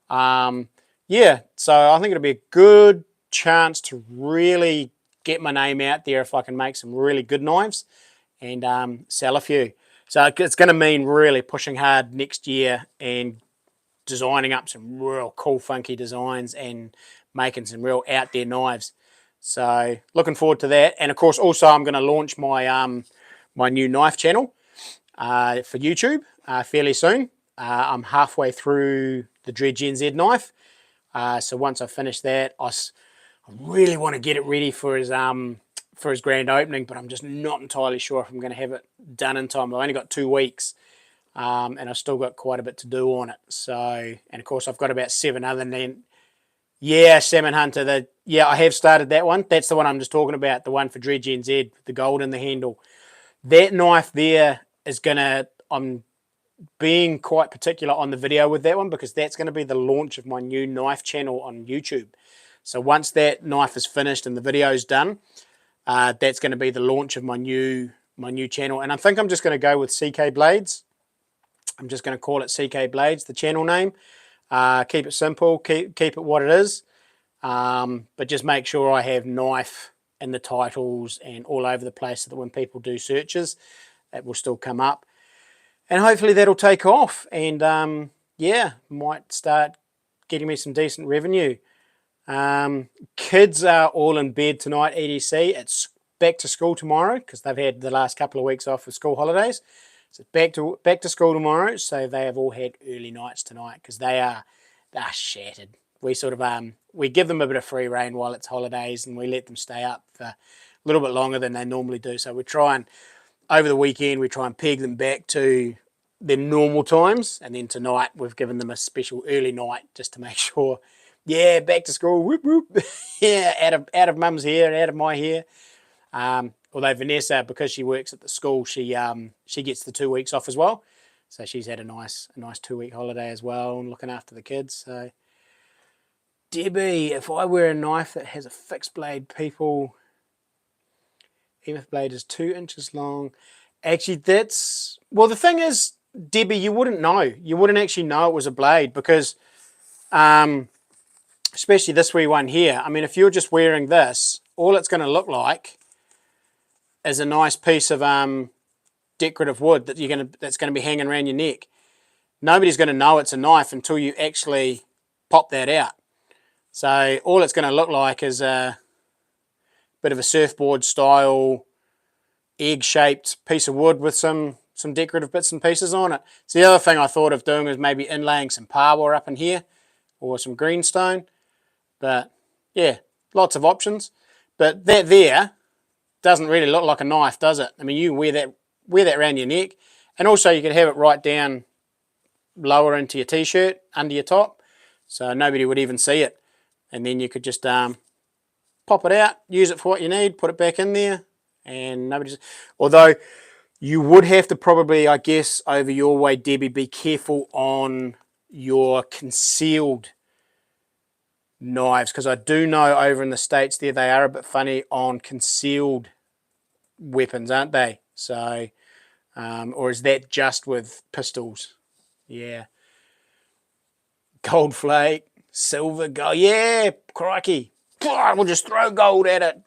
Yeah, so I think it'll be a good chance to really get my name out there if I can make some really good knives and sell a few. So it's going to mean really pushing hard next year and designing up some real cool, funky designs and making some real out there knives. So looking forward to that. And of course, also I'm going to launch my my new knife channel for YouTube fairly soon. I'm halfway through the Dread Gen Z knife. So once I finish that, I really want to get it ready for his grand opening, but I'm just not entirely sure if I'm going to have it done in time. I've only got 2 weeks, and I've still got quite a bit to do on it. So, and of course, I've got about 7 other Salmon Hunter. I have started that one. That's the one I'm just talking about, the one for Dread Gen Z, the gold in the handle. That knife there is gonna. I'm being quite particular on the video with that one because that's going to be the launch of my new knife channel on YouTube. So once that knife is finished and the video's done, that's going to be the launch of my new channel. And I think I'm just going to go with CK Blades. I'm just going to call it CK Blades, the channel name. Keep it simple, keep it what it is, but just make sure I have knife in the titles and all over the place so that when people do searches, it will still come up. And hopefully that'll take off and, might start getting me some decent revenue. Kids are all in bed tonight, EDC. It's back to school tomorrow because they've had the last couple of weeks off with school holidays. So it's back to school tomorrow. So they have all had early nights tonight because they're shattered. We sort of we give them a bit of free rein while it's holidays and we let them stay up for a little bit longer than they normally do. So we try and over the weekend we try and peg them back to their normal times, and then tonight we've given them a special early night just to make sure, back to school, whoop whoop, out of mum's hair, out of my hair. Although Vanessa, because she works at the school, she gets the 2 weeks off as well, so she's had a nice 2-week holiday as well and looking after the kids. So Debbie, if I wear a knife that has a fixed blade, people, even if the blade is 2 inches long, actually the thing is, Debbie, you wouldn't know. You wouldn't actually know it was a blade because, especially this wee one here, I mean, if you're just wearing this, all it's going to look like is a nice piece of decorative wood that's going to be hanging around your neck. Nobody's going to know it's a knife until you actually pop that out. So all it's going to look like is a bit of a surfboard style egg-shaped piece of wood with some decorative bits and pieces on it. So the other thing I thought of doing was maybe inlaying some parwa up in here or some greenstone. But yeah, lots of options. But that there doesn't really look like a knife, does it? I mean, you wear that around your neck, and also you could have it right down lower into your t-shirt, under your top, so nobody would even see it. And then you could just pop it out, use it for what you need, put it back in there, and nobody's... Although you would have to probably, I guess, over your way, Debbie, be careful on your concealed knives, because I do know over in the States there they are a bit funny on concealed weapons, aren't they? So, or is that just with pistols? Yeah. Gold flake, silver, gold. Yeah, crikey. We'll just throw gold at it.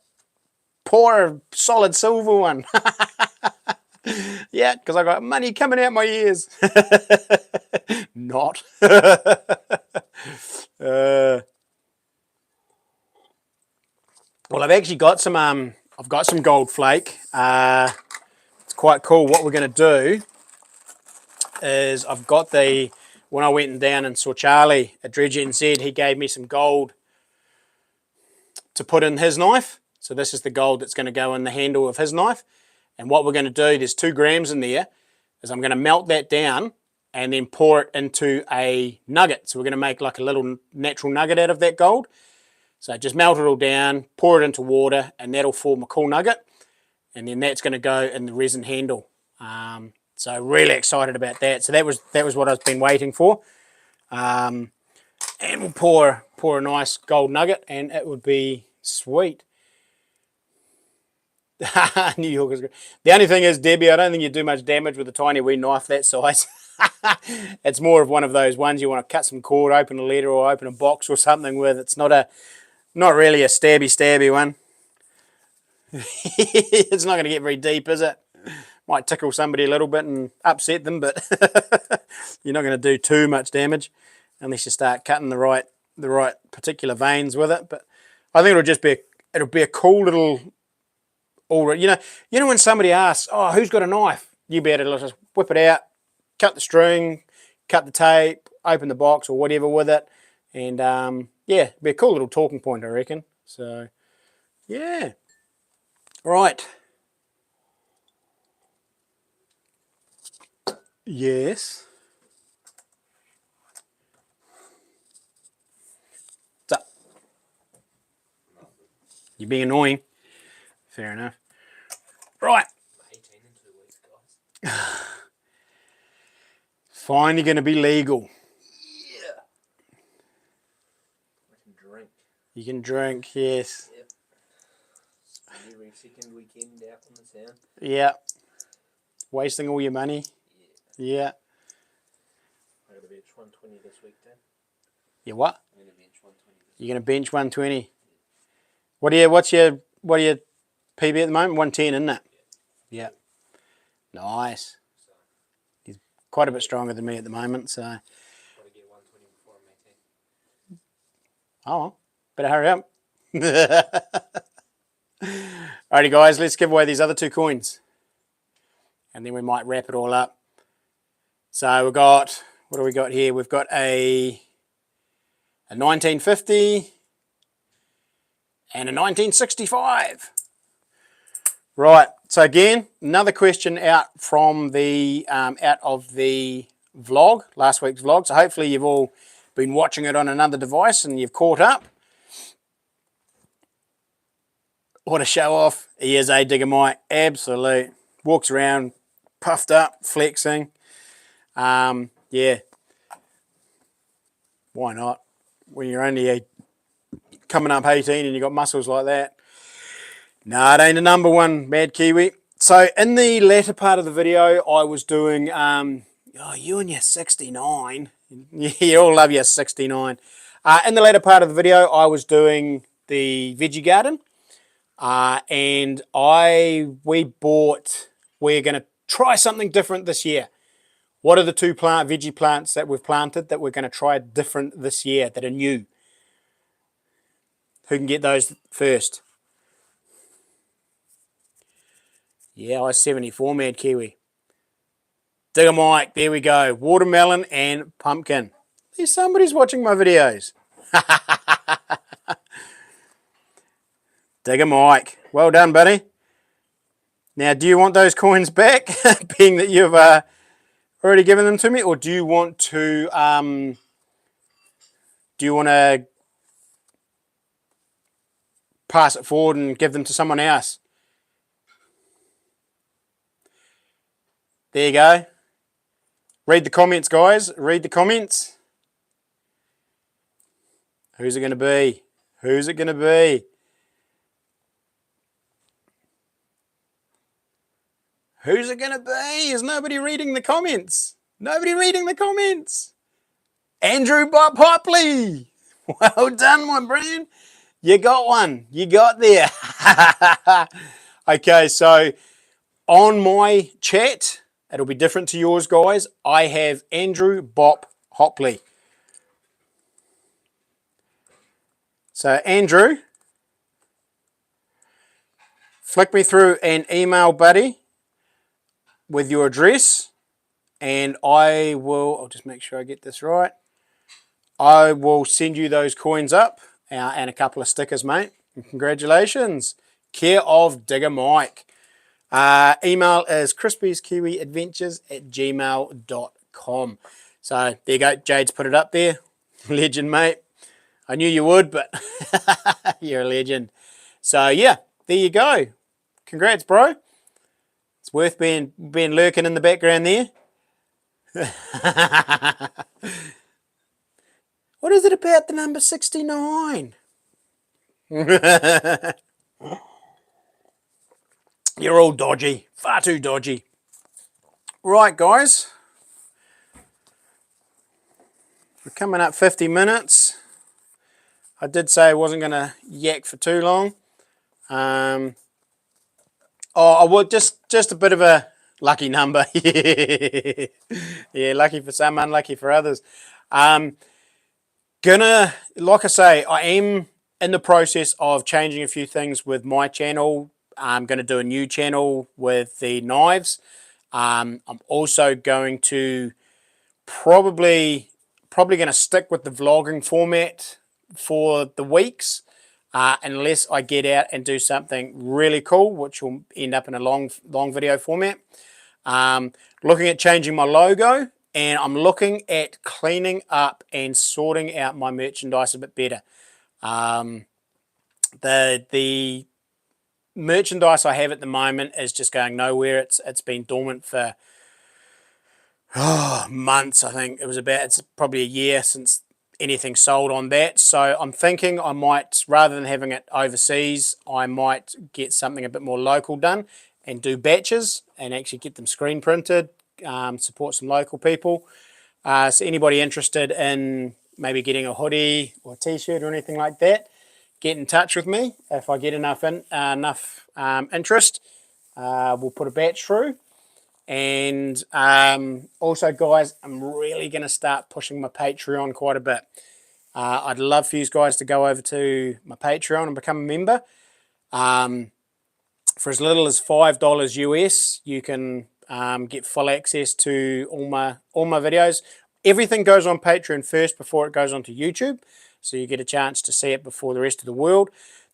Pour a solid silver one. Yeah, because I got money coming out my ears. Not. Well, I've actually got some. I've got some gold flake. It's quite cool. What we're going to do is I've got when I went down and saw Charlie at Dread Gen Z, he gave me some gold to put in his knife. So this is the gold that's going to go in the handle of his knife. And what we're going to do, there's 2 grams in there, is I'm going to melt that down and then pour it into a nugget. So we're going to make like a little natural nugget out of that gold. So just melt it all down, pour it into water, and that'll form a cool nugget. And then that's going to go in the resin handle. So really excited about that. So that was what I've been waiting for. And we'll pour a nice gold nugget, and it would be sweet. New York is great. The only thing is, Debbie, I don't think you do much damage with a tiny wee knife that size. It's more of one of those ones you want to cut some cord, open a letter, or open a box or something with. It's not really a stabby one. It's not going to get very deep, is it? Might tickle somebody a little bit and upset them, but you're not going to do too much damage unless you start cutting the right particular veins with it. But I think it'll be a cool little. You know when somebody asks, "Oh, who's got a knife?" You be able to just whip it out, cut the string, cut the tape, open the box or whatever with it, and yeah, it'd be a cool little talking point, I reckon. So yeah, right. Yes. What's up? You're being annoying. Fair enough. Right. 18 in 2 weeks, guys. Finally going to be legal. Yeah. I can drink. You can drink, yes. Yep. Every second weekend out on the sound. Yeah. Wasting all your money. Yeah. I'm going to bench 120 this week, Dan. You what? I'm going to bench 120 this week. You're going to bench 120. What's your PB at the moment? 110, isn't it? Yeah. Nice. So, He's quite a bit stronger than me at the moment, so. got to get 120 before I'm 18. Oh, better hurry up. Alrighty, guys, let's give away these other 2 coins. And then we might wrap it all up. So we've got, what do we got here? We've got a 1950 and a 1965. Right, so again, another question out from the out of the vlog, last week's vlog. So hopefully you've all been watching it on another device and you've caught up. What a show off. He is a Digger Mike, absolute. Walks around puffed up, flexing. Yeah. Why not? When you're only coming up 18 and you've got muscles like that. No, it ain't a number one, Mad Kiwi. So in the latter part of the video, I was doing, you and your 69. You all love your 69. In the latter part of the video, I was doing the veggie garden. And we're going to try something different this year. What are the 2 veggie plants that we've planted that we're going to try different this year that are new? Who can get those first? Yeah, I was 74, Mad Kiwi. Digger Mike, there we go. Watermelon and pumpkin. There's somebody's watching my videos. Digger Mike. Well done, buddy. Now, do you want those coins back, being that you've already given them to me, or do you want to pass it forward and give them to someone else? There you go. Read the comments, guys. Read the comments. Who's it going to be? Who's it going to be? Who's it going to be? Is nobody reading the comments? Nobody reading the comments. Andrew Bob Hopley. Well done, my friend. You got one. You got there. Okay, so on my chat, it'll be different to yours, guys. I have Andrew Bob Hopley. So, Andrew, flick me through an email, buddy, with your address, and I'll just make sure I get this right. I will send you those coins up and a couple of stickers, mate. And congratulations. Care of Digger Mike. Email is crispieskiewiadventures@gmail.com. So there you go. Jade's put it up there. Legend, mate. I knew you would, but you're a legend. So yeah, there you go. Congrats, bro. It's worth being lurking in the background there. What is it about the number 69? You're all dodgy. Far too dodgy. Right, guys. We're coming up 50 minutes. I did say I wasn't going to yak for too long. I would just a bit of a lucky number. Yeah, lucky for some, unlucky for others. like I say, I am in the process of changing a few things with my channel. I'm gonna do a new channel with the knives. I'm also going to probably going to stick with the vlogging format for the weeks, unless I get out and do something really cool, which will end up in a long video format. Looking at changing my logo, and I'm looking at cleaning up and sorting out my merchandise a bit better. The merchandise I have at the moment is just going nowhere. It's been dormant for months. I think it's probably a year since anything sold on that. So I'm thinking I might, rather than having it overseas, I might get something a bit more local done and do batches and actually get them screen printed, support some local people. So anybody interested in maybe getting a hoodie or a t-shirt or anything like that, get in touch with me. If I get enough interest, we'll put a batch through. And also, guys, I'm really going to start pushing my Patreon quite a bit. I'd love for you guys to go over to my Patreon and become a member. For as little as $5 US, you can get full access to all my videos. Everything goes on Patreon first before it goes onto YouTube, so you get a chance to see it before the rest of the world.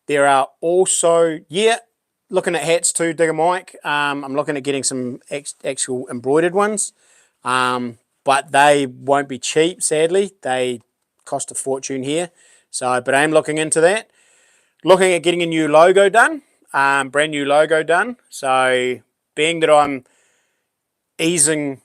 There are also, looking at hats too, Digger Mike. I'm looking at getting some actual embroidered ones, but they won't be cheap, sadly. They cost a fortune here. So, but I am looking into that. Looking at getting a new logo done, brand new logo done. So, being that I'm easing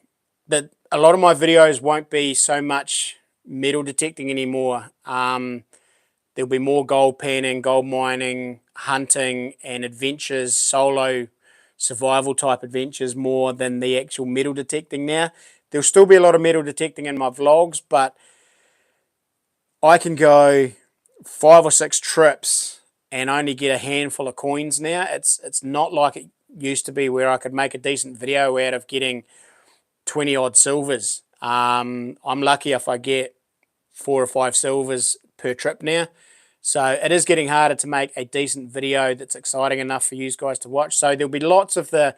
that a lot of my videos won't be so much metal detecting anymore. There'll be more gold panning, gold mining, hunting, and adventures, solo survival type adventures more than the actual metal detecting now. There'll still be a lot of metal detecting in my vlogs, but I can go 5 or 6 trips and only get a handful of coins now. It's not like it used to be where I could make a decent video out of getting 20 odd silvers. I'm lucky if I get 4 or 5 silvers per trip now. So it is getting harder to make a decent video that's exciting enough for you guys to watch. So there'll be lots of the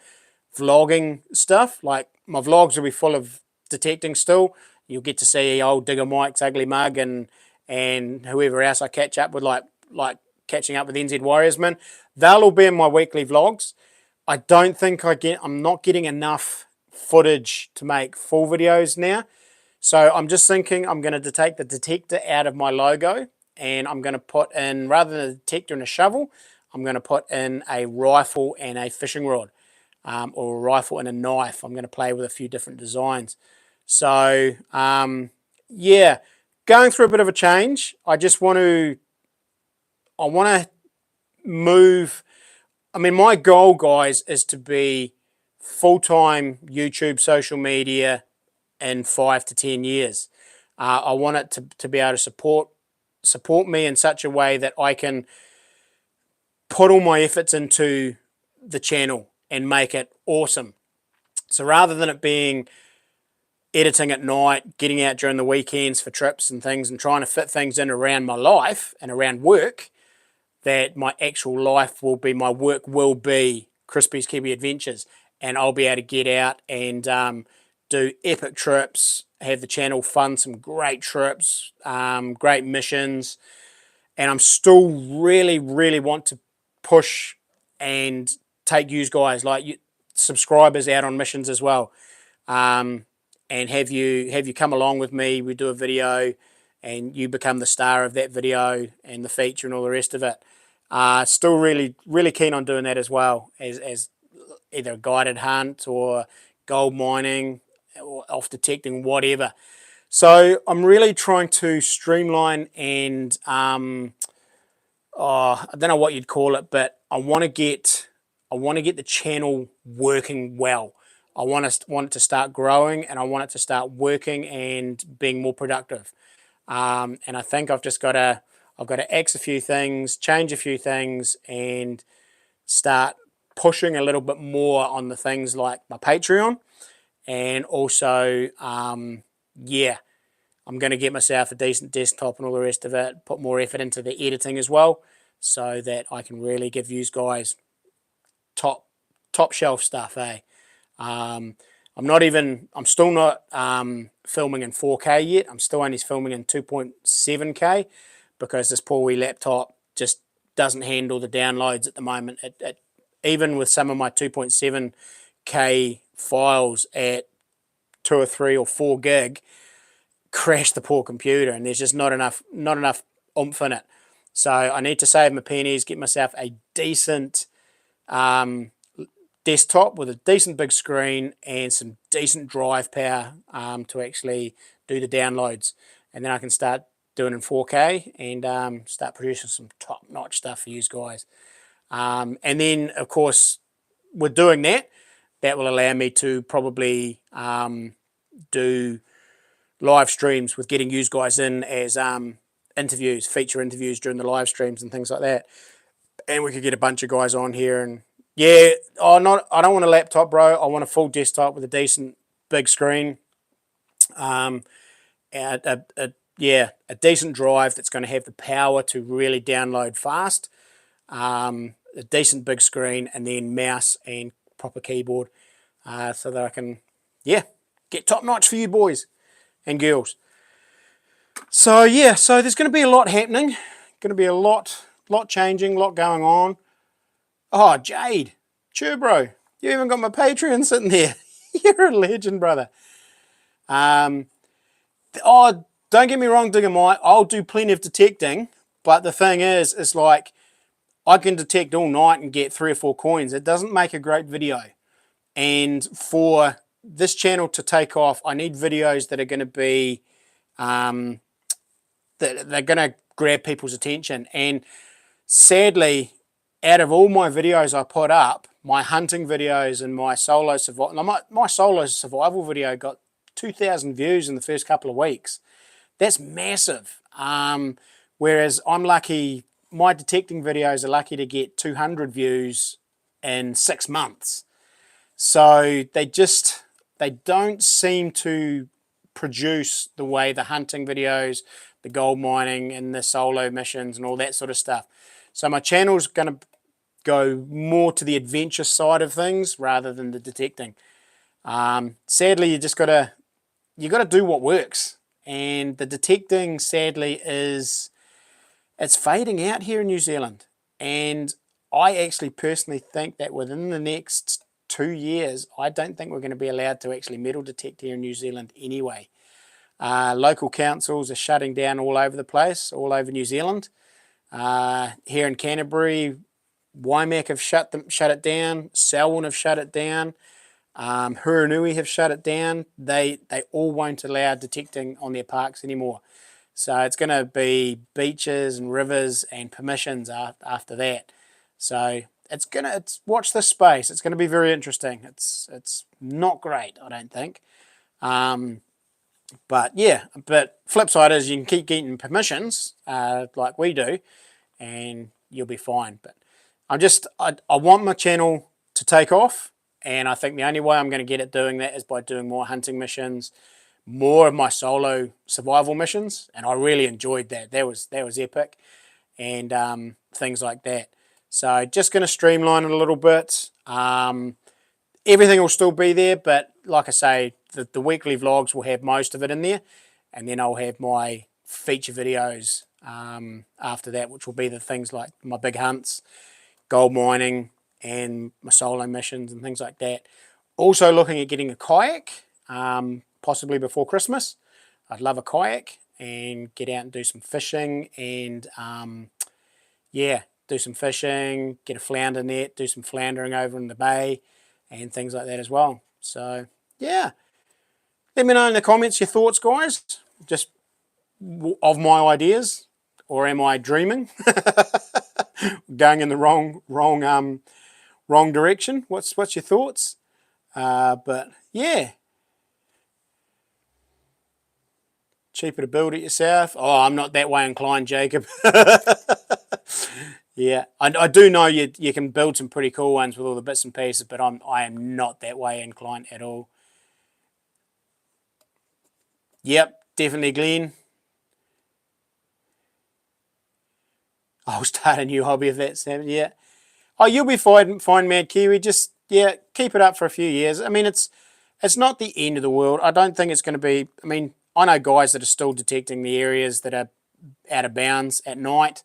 vlogging stuff. Like my vlogs will be full of detecting still. You'll get to see old Digger Mike's ugly mug and whoever else I catch up with, like catching up with NZ Warriorsman. They'll all be in my weekly vlogs. I don't think I'm not getting enough footage to make full videos now. So I'm just thinking I'm going to take the detector out of my logo, and I'm going to put in, rather than a detector and a shovel, I'm going to put in a rifle and a fishing rod, or a rifle and a knife. I'm going to play with a few different designs. So, yeah, going through a bit of a change. I want to move. I mean, my goal, guys, is to be full-time YouTube social media in 5 to 10 years. I want it to be able to support me in such a way that I can put all my efforts into the channel and make it awesome. So rather than it being editing at night, getting out during the weekends for trips and things and trying to fit things in around my life and around work, that my actual life will be, my work will be Crispy's Kiwi Adventures, and I'll be able to get out and do epic trips, have the channel fund some great trips, great missions, and I'm still really, really want to push and take you guys, like you, subscribers, out on missions as well, and have you come along with me. We do a video, and you become the star of that video and the feature and all the rest of it. Still really, really keen on doing that as well, as either a guided hunt or gold mining or off detecting, whatever. So I'm really trying to streamline and I don't know what you'd call it, but I want to get the channel working well. I want it to start growing, and I want it to start working and being more productive. And I think I've got to axe a few things, change a few things, and start pushing a little bit more on the things like my Patreon, and also, yeah, I'm going to get myself a decent desktop and all the rest of it, put more effort into the editing as well, so that I can really give you guys top shelf stuff, eh? I'm still not filming in 4K yet. I'm still only filming in 2.7K because this poor wee laptop just doesn't handle the downloads at the moment. Even with some of my 2.7K files at 2 or 3 or 4 gig, crash the poor computer, and there's just not enough oomph in it. So I need to save my pennies, get myself a decent desktop with a decent big screen and some decent drive power to actually do the downloads, and then I can start doing in 4K and start producing some top-notch stuff for you guys. And then, of course, with doing that, that will allow me to probably do live streams with getting you guys in as interviews, feature interviews during the live streams and things like that. And we could get a bunch of guys on here. And yeah, I don't want a laptop, bro. I want a full desktop with a decent big screen. And a decent drive that's going to have the power to really download fast. A decent big screen, and then mouse and proper keyboard, so that I can, get top notch for you boys and girls. So yeah, so there's going to be a lot happening. Going to be a lot changing, a lot going on. Oh, Jade, cheer, bro. You even got my Patreon sitting there. You're a legend, brother. Don't get me wrong, Digger Mike. I'll do plenty of detecting, but the thing is, it's like I can detect all night and get 3 or 4 coins. It doesn't make a great video. And for this channel to take off, I need videos that are going to be, that they're going to grab people's attention. And sadly, out of all my videos I put up, my hunting videos and my solo survival, my solo survival video got 2,000 views in the first couple of weeks. That's massive. Whereas I'm lucky, my detecting videos are lucky to get 200 views in 6 months. So they don't seem to produce the way the hunting videos, the gold mining and the solo missions and all that sort of stuff. So my channel's going to go more to the adventure side of things rather than the detecting. Sadly, you got to do what works. And the detecting, sadly, it's fading out here in New Zealand. And I actually personally think that within the next 2 years, I don't think we're going to be allowed to actually metal detect here in New Zealand anyway. Local councils are shutting down all over the place, all over New Zealand. Here in Canterbury, Waimak have shut it down. Selwyn have shut it down. Huranui have shut it down. They all won't allow detecting on their parks anymore. So it's going to be beaches and rivers and permissions after that. So it's watch this space. It's going to be very interesting. It's not great, I don't think. But flip side is you can keep getting permissions like we do, and you'll be fine. But I want my channel to take off, and I think the only way I'm going to get it doing that is by doing more hunting missions, more of my solo survival missions, and I really enjoyed that. That was epic, and things like that. So just going to streamline it a little bit. Everything will still be there, but like I say, the weekly vlogs will have most of it in there, and then I'll have my feature videos after that, which will be the things like my big hunts, gold mining, and my solo missions and things like that. Also looking at getting a kayak, possibly before Christmas. I'd love a kayak and get out and do some fishing and do some fishing, get a flounder net, do some floundering over in the bay and things like that as well. So yeah, let me know in the comments your thoughts, guys, just of my ideas, or am I dreaming? Going in the wrong direction? What's your thoughts? But yeah, cheaper to build it yourself. Oh, I'm not that way inclined, Jacob. Yeah, I do know you can build some pretty cool ones with all the bits and pieces, but I am not that way inclined at all. Yep, definitely Glenn. I'll start a new hobby if that's happening. Yeah. Oh, you'll be fine, Mad Kiwi. Just, yeah, keep it up for a few years. I mean, it's not the end of the world. I don't think it's going to be. I mean, I know guys that are still detecting the areas that are out of bounds at night,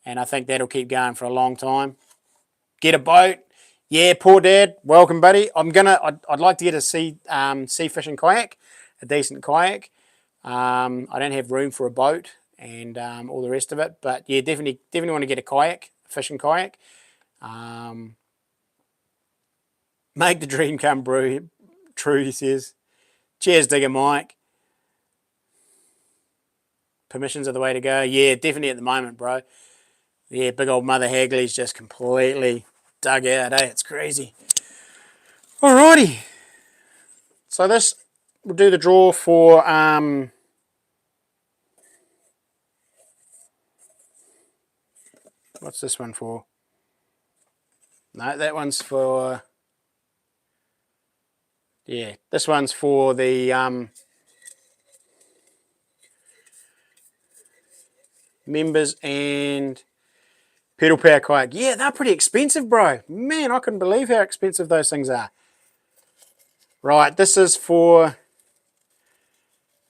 and I think that'll keep going for a long time. Get a boat. Yeah, poor dad. Welcome, buddy. I'd like to get a sea fishing kayak, a decent kayak. I don't have room for a boat and all the rest of it, but yeah, definitely want to get a kayak, a fishing kayak. Make the dream come true, he says. Cheers, Digger Mike. Permissions are the way to go. Yeah, definitely at the moment, bro. Yeah, big old Mother Hagley's just completely dug out, eh? It's crazy. Alrighty. So this, we'll do the draw for, what's this one for? No, that one's for, yeah, this one's for the members and pedal power kayak. Yeah, they're pretty expensive, bro. Man, I couldn't believe how expensive those things are. Right, this is for,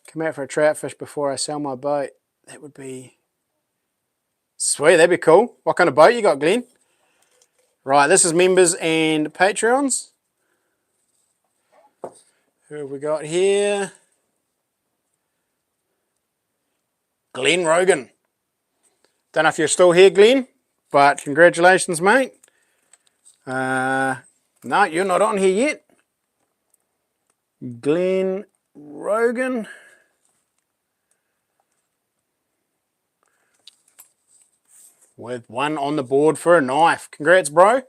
come out for a trout fish before I sell my boat. That would be sweet, that'd be cool. What kind of boat you got, Glenn? Right, this is members and Patreons. Who have we got here? Glenn Rogan. Don't know if you're still here, Glenn, but congratulations, mate. No, you're not on here yet. Glenn Rogan. With one on the board for a knife. Congrats, bro.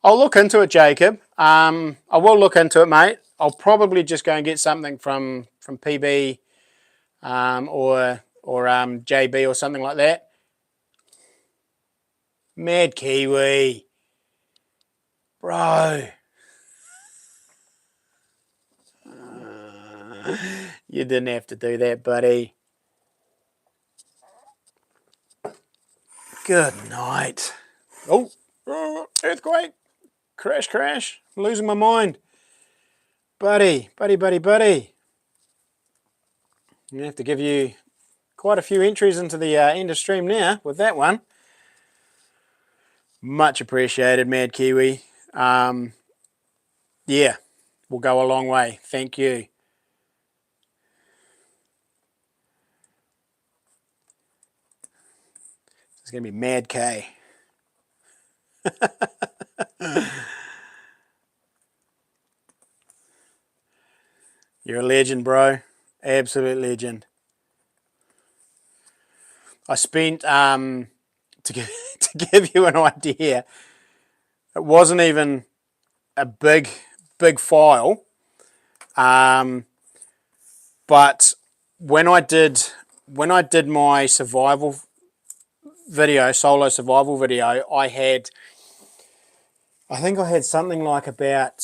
I'll look into it, Jacob. I will look into it, mate. I'll probably just go and get something from PB or JB or something like that. Mad Kiwi. Bro. You didn't have to do that, buddy. Good night. Oh, earthquake. Crash. I'm losing my mind. Buddy. I'm going to have to give you quite a few entries into the end of stream now with that one. Much appreciated, Mad Kiwi. Yeah, will go a long way. Thank you. It's going to be Mad K. You're a legend, bro. Absolute legend. I spent, to give you an idea, it wasn't even a big file. But when I did my survival video, solo survival video, I think I had something like about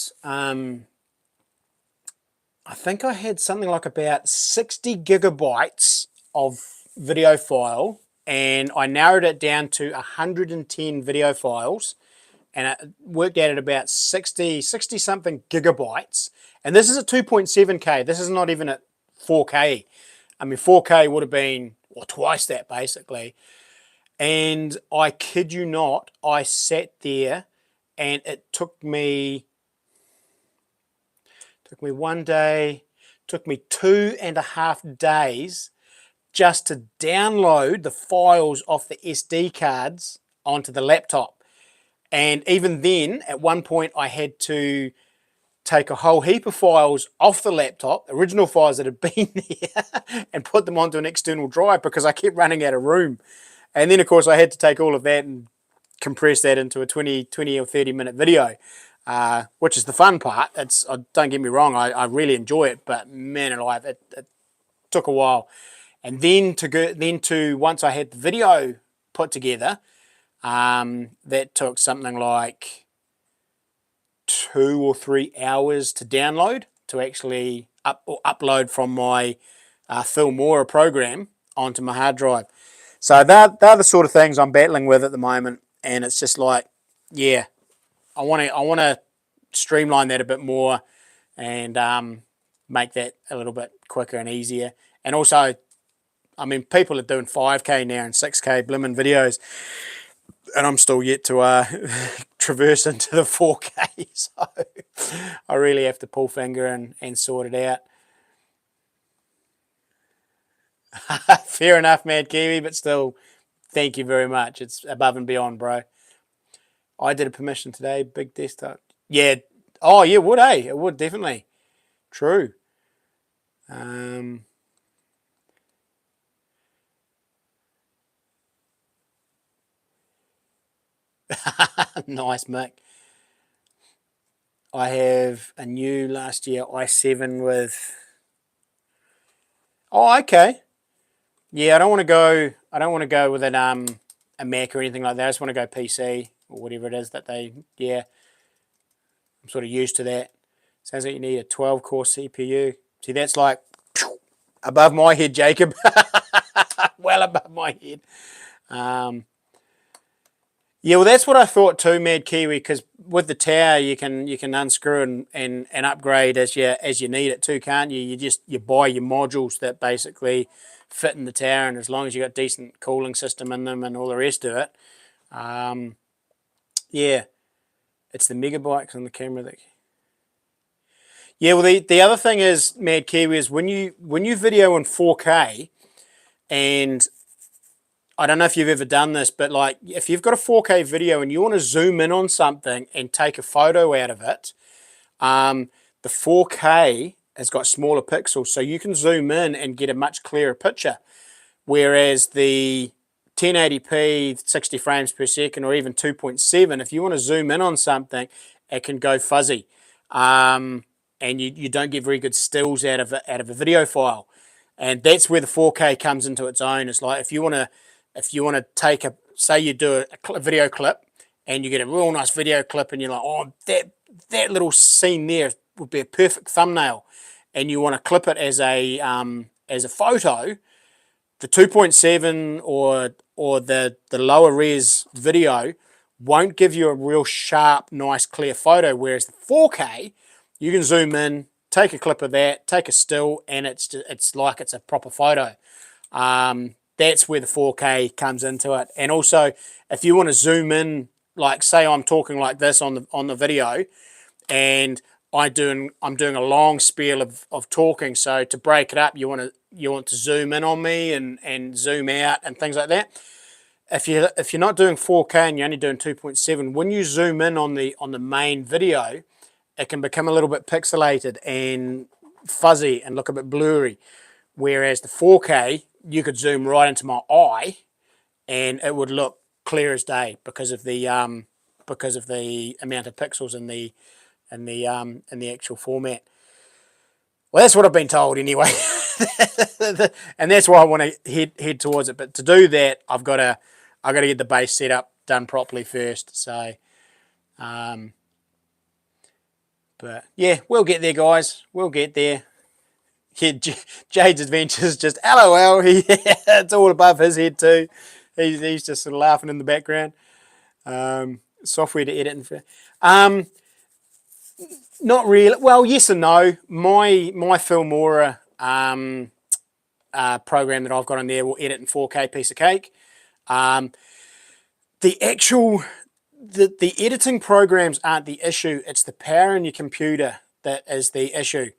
60 gigabytes of video file, and I narrowed it down to 110 video files, and it worked out at about 60 something gigabytes. And this is at 2.7K. This is not even at 4K. I mean, 4K would have been twice that, basically. And I kid you not, I sat there and it took me 1 day, took me 2.5 days just to download the files off the SD cards onto the laptop. And even then, at one point, I had to take a whole heap of files off the laptop, original files that had been there, and put them onto an external drive because I kept running out of room. And then, of course, I had to take all of that and compress that into a 20 or 30-minute video, which is the fun part. Don't get me wrong, I really enjoy it, but man alive, it took a while. And then once I had the video put together, that took something like 2 or 3 hours to download, to actually upload from my Filmora program onto my hard drive. So they're the sort of things I'm battling with at the moment, and it's just like, yeah, I want to streamline that a bit more, and make that a little bit quicker and easier. And also, I mean, people are doing 5K now and 6K blimmin' videos, and I'm still yet to traverse into the 4K. So I really have to pull finger and sort it out. Fair enough, Mad Kiwi, but still, thank you very much. It's above and beyond, bro. I did a permission today, big desktop. Yeah. Oh, yeah, would, eh? It would, definitely. True. Nice, Mick. I have a new last year i7 with. Oh, okay. Yeah, I don't want to go. I don't want to go with a Mac or anything like that. I just want to go PC or whatever it is that they. Yeah, I'm sort of used to that. Sounds like you need a 12-core CPU. See, that's like above my head, Jacob. Well above my head. Yeah, well, that's what I thought too, Mad Kiwi. Because with the tower, you can unscrew and upgrade as you need it too, can't you? You buy your modules that basically fit in the tower, and as long as you got decent cooling system in them and all the rest of it, yeah, it's the megabytes on the camera that. Yeah, well, the other thing is, Mad Kiwi, is when you video in 4K, and I don't know if you've ever done this, but like if you've got a 4K video and you want to zoom in on something and take a photo out of it, the 4K has got smaller pixels, so you can zoom in and get a much clearer picture. Whereas the 1080p, 60 frames per second, or even 2.7, if you want to zoom in on something, it can go fuzzy, and you don't get very good stills out of a video file. And that's where the 4K comes into its own. It's like if you want to take say you do a video clip, and you get a real nice video clip, and you're like, oh, that little scene there would be a perfect thumbnail, and you want to clip it as a photo, the 2.7 or the lower res video won't give you a real sharp, nice, clear photo. Whereas the 4K, you can zoom in, take a clip of that, take a still, and it's like it's a proper photo. That's where the 4K comes into it. And also, if you want to zoom in, like say I'm talking like this on the video, and I'm doing a long spell of talking. So to break it up, you want to zoom in on me and zoom out and things like that. If you're not doing 4K and you're only doing 2.7, when you zoom in on the main video, it can become a little bit pixelated and fuzzy and look a bit blurry. Whereas the 4K, you could zoom right into my eye, and it would look clear as day because of the amount of pixels in the actual format. Well, that's what I've been told anyway, and that's why I want to head towards it. But to do that, I've got to get the base set up done properly first. So, but yeah, we'll get there, guys. We'll get there. Yeah, Jade's Adventures just LOL. It's all above his head too. He's just sort of laughing in the background. Software to edit and not really. Well, yes and no. My Filmora program that I've got on there will edit in 4K, piece of cake. The actual the editing programs aren't the issue. It's the power in your computer that is the issue.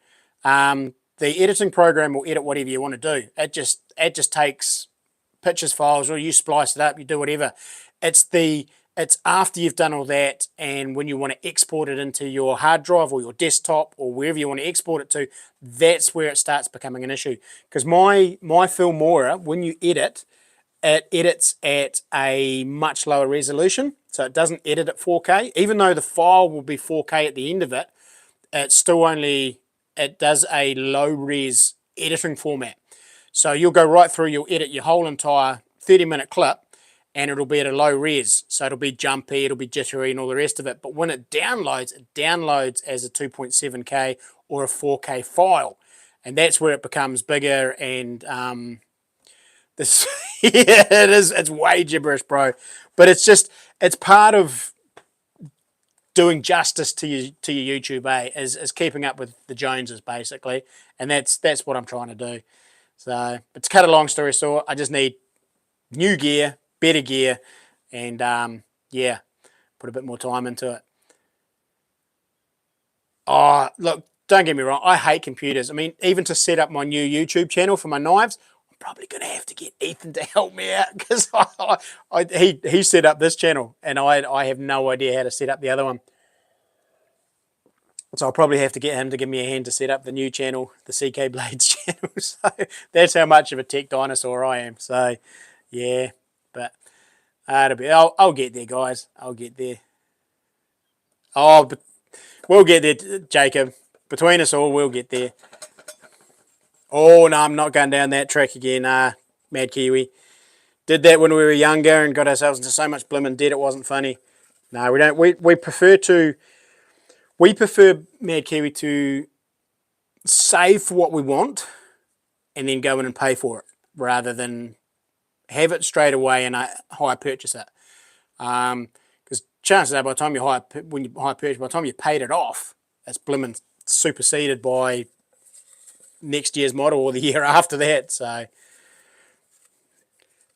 The editing program will edit whatever you want to do. It just takes pictures, files, or you splice it up, you do whatever. It's after you've done all that, and when you want to export it into your hard drive or your desktop or wherever you want to export it to, that's where it starts becoming an issue. Because my Filmora, when you edit, it edits at a much lower resolution, so it doesn't edit at 4K. Even though the file will be 4K at the end of it, it does a low res editing format. So you'll go right through, you'll edit your whole entire 30-minute clip, and it'll be at a low res. So it'll be jumpy, it'll be jittery and all the rest of it. But when it downloads as a 2.7K or a 4K file. And that's where it becomes bigger and this yeah, it is. It's way gibberish, bro. But it's part of doing justice to your YouTube, is keeping up with the Joneses basically, and that's what I'm trying to do. So, but to cut a long story short, I just need new gear, better gear, and yeah, put a bit more time into it. Oh, look, don't get me wrong, I hate computers. I mean, even to set up my new YouTube channel for my knives, I'm probably going to have to get Ethan to help me out because he set up this channel and I have no idea how to set up the other one. So I'll probably have to get him to give me a hand to set up the new channel, the CK Blades channel. So that's how much of a tech dinosaur I am. So yeah, but I'll get there, guys. I'll get there. Oh, but we'll get there, Jacob. Between us all, we'll get there. Oh no, I'm not going down that track again. Mad Kiwi. Did that when we were younger and got ourselves into so much blimmin' debt it wasn't funny. No, we don't. We prefer Mad Kiwi to save for what we want and then go in and pay for it rather than have it straight away and hire purchase it. Because chances are by the time you hire purchase, by the time you paid it off, it's blimmin' superseded by next year's model or the year after that. So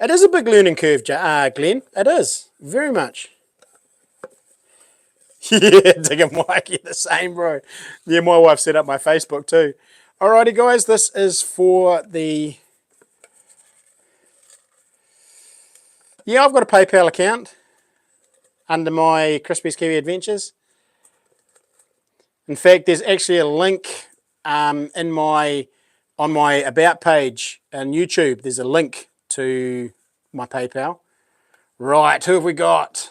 it is a big learning curve, Glenn. It is very much. Yeah, Dig and Mike, you're the same, bro. Yeah, my wife set up my Facebook too. Alrighty, guys, this is for the... Yeah, I've got a PayPal account under my Crispy's Kiwi Adventures. In fact, there's actually a link on my About page on YouTube. There's a link to my PayPal. Right, who have we got?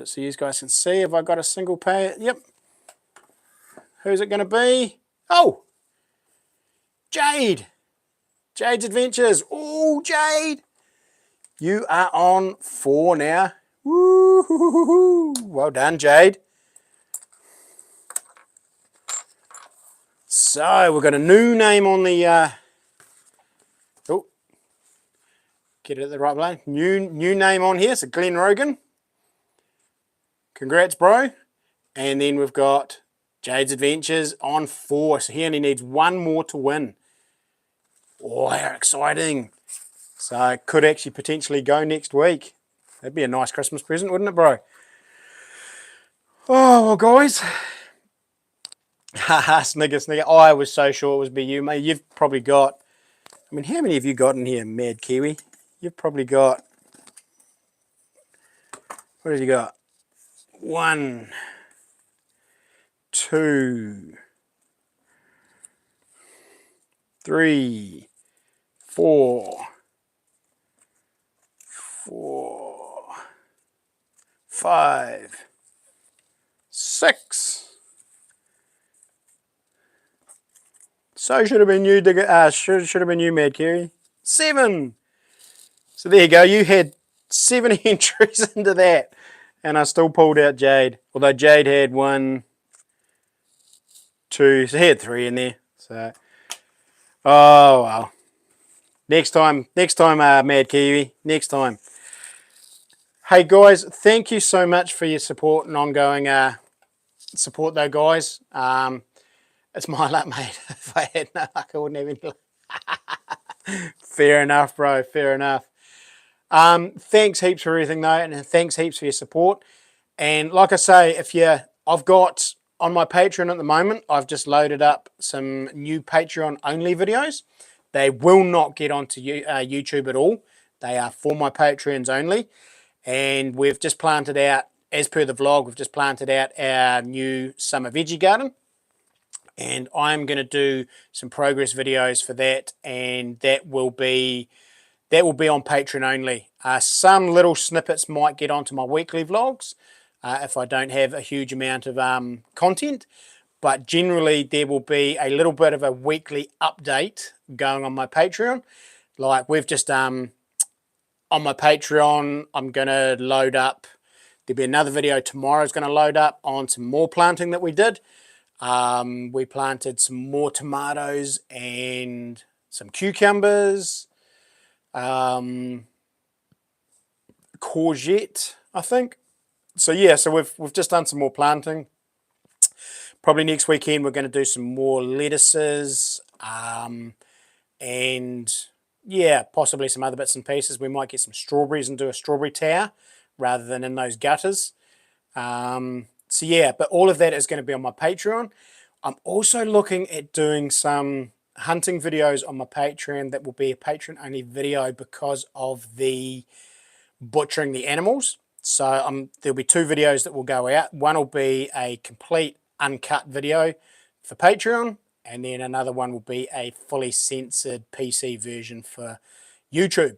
So you guys can see, have I got a single pay? Yep. Who's it going to be? Oh, Jade. Jade's Adventures. Oh, Jade. You are on 4 now. Woo! Well done, Jade. So we've got a new name on the... oh, get it at the right place. New name on here. So Glenn Rogan. Congrats, bro. And then we've got Jade's Adventures on 4. So he only needs one more to win. Oh, how exciting. So it could actually potentially go next week. That'd be a nice Christmas present, wouldn't it, bro? Oh, well, guys. Haha, snigger. Oh, I was so sure it was be you, mate. You've probably got... I mean, how many have you got in here, Mad Kiwi? You've probably got... What have you got? 1, 2, 3, 4, 5, 6. So should have been you, should have been you, Mad Kiwi. 7. So there you go. You had 7 entries into that, and I still pulled out Jade. Although Jade had 1, 2, so he had 3 in there. So, oh well. Next time, Mad Kiwi. Next time. Hey guys, thank you so much for your support and ongoing support, though, guys. It's my luck, mate. If I had no luck, I wouldn't have any luck. Fair enough, bro. Fair enough. Thanks heaps for everything, though, and thanks heaps for your support. And like I say, I've got on my Patreon at the moment, I've just loaded up some new Patreon-only videos. They will not get onto YouTube at all. They are for my Patreons only. And we've just planted out, as per the vlog, we've just planted out our new summer veggie garden. And I'm going to do some progress videos for that, and that will be on Patreon only. Some little snippets might get onto my weekly vlogs if I don't have a huge amount of content, but generally there will be a little bit of a weekly update going on my Patreon. Like we've just on my Patreon, I'm going to load up. There'll be another video tomorrow is going to load up on some more planting that we did. We planted some more tomatoes and some cucumbers, courgette, I think. So yeah, so we've just done some more planting. Probably next weekend we're going to do some more lettuces, and yeah, possibly some other bits and pieces. We might get some strawberries and do a strawberry tower rather than in those gutters. So yeah, but all of that is going to be on my Patreon. I'm also looking at doing some hunting videos on my Patreon that will be a Patreon-only video because of the butchering the animals. So there'll be 2 videos that will go out. One will be a complete uncut video for Patreon, and then another one will be a fully censored PC version for YouTube.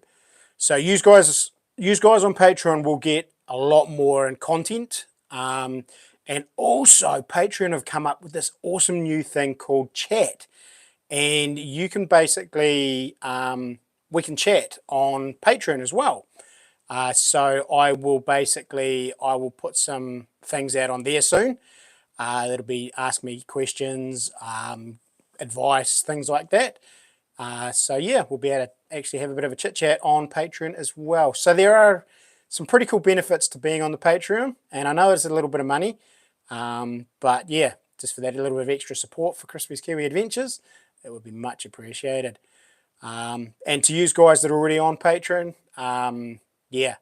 So you guys on Patreon will get a lot more in content. And also Patreon have come up with this awesome new thing called chat. And you can basically, we can chat on Patreon as well. So I will put some things out on there soon. That'll be ask me questions, advice, things like that. So yeah, we'll be able to actually have a bit of a chit chat on Patreon as well. So there are some pretty cool benefits to being on the Patreon, and I know it's a little bit of money, but yeah, just for that little bit of extra support for Crispy's Kiwi Adventures, it would be much appreciated. And to you guys that are already on Patreon, yeah,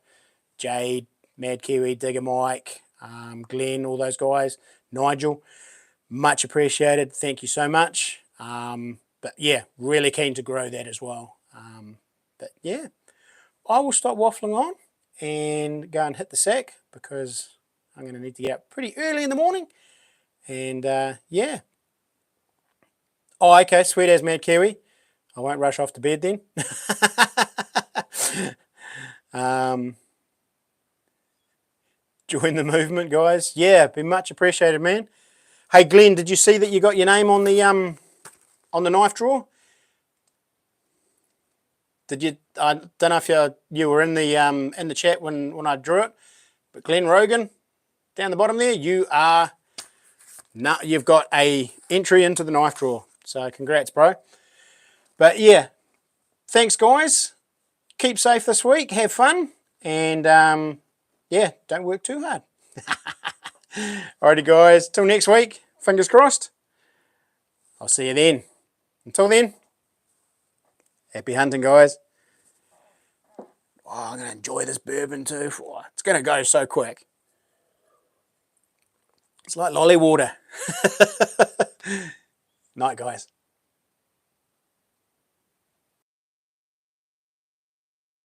Jade, Mad Kiwi, Digger Mike, Glenn, all those guys, Nigel, much appreciated. Thank you so much. But yeah, really keen to grow that as well. But yeah, I will stop waffling on and go and hit the sack because I'm going to need to get up pretty early in the morning. And yeah. Oh, okay, sweet as Mad Kiwi. I won't rush off to bed then. Join the movement, guys. Yeah, be much appreciated, man. Hey, Glenn, did you see that you got your name on the knife drawer? Did you? I don't know if you were in the chat when I drew it, but Glenn Rogan, down the bottom there, you've got a entry into the knife drawer. So congrats, bro. But yeah, thanks, guys. Keep safe this week. Have fun, and yeah, don't work too hard. Alrighty, guys. Till next week. Fingers crossed. I'll see you then. Until then, happy hunting, guys. Oh, I'm going to enjoy this bourbon too. Oh, it's going to go so quick. It's like lolly water. Night, guys.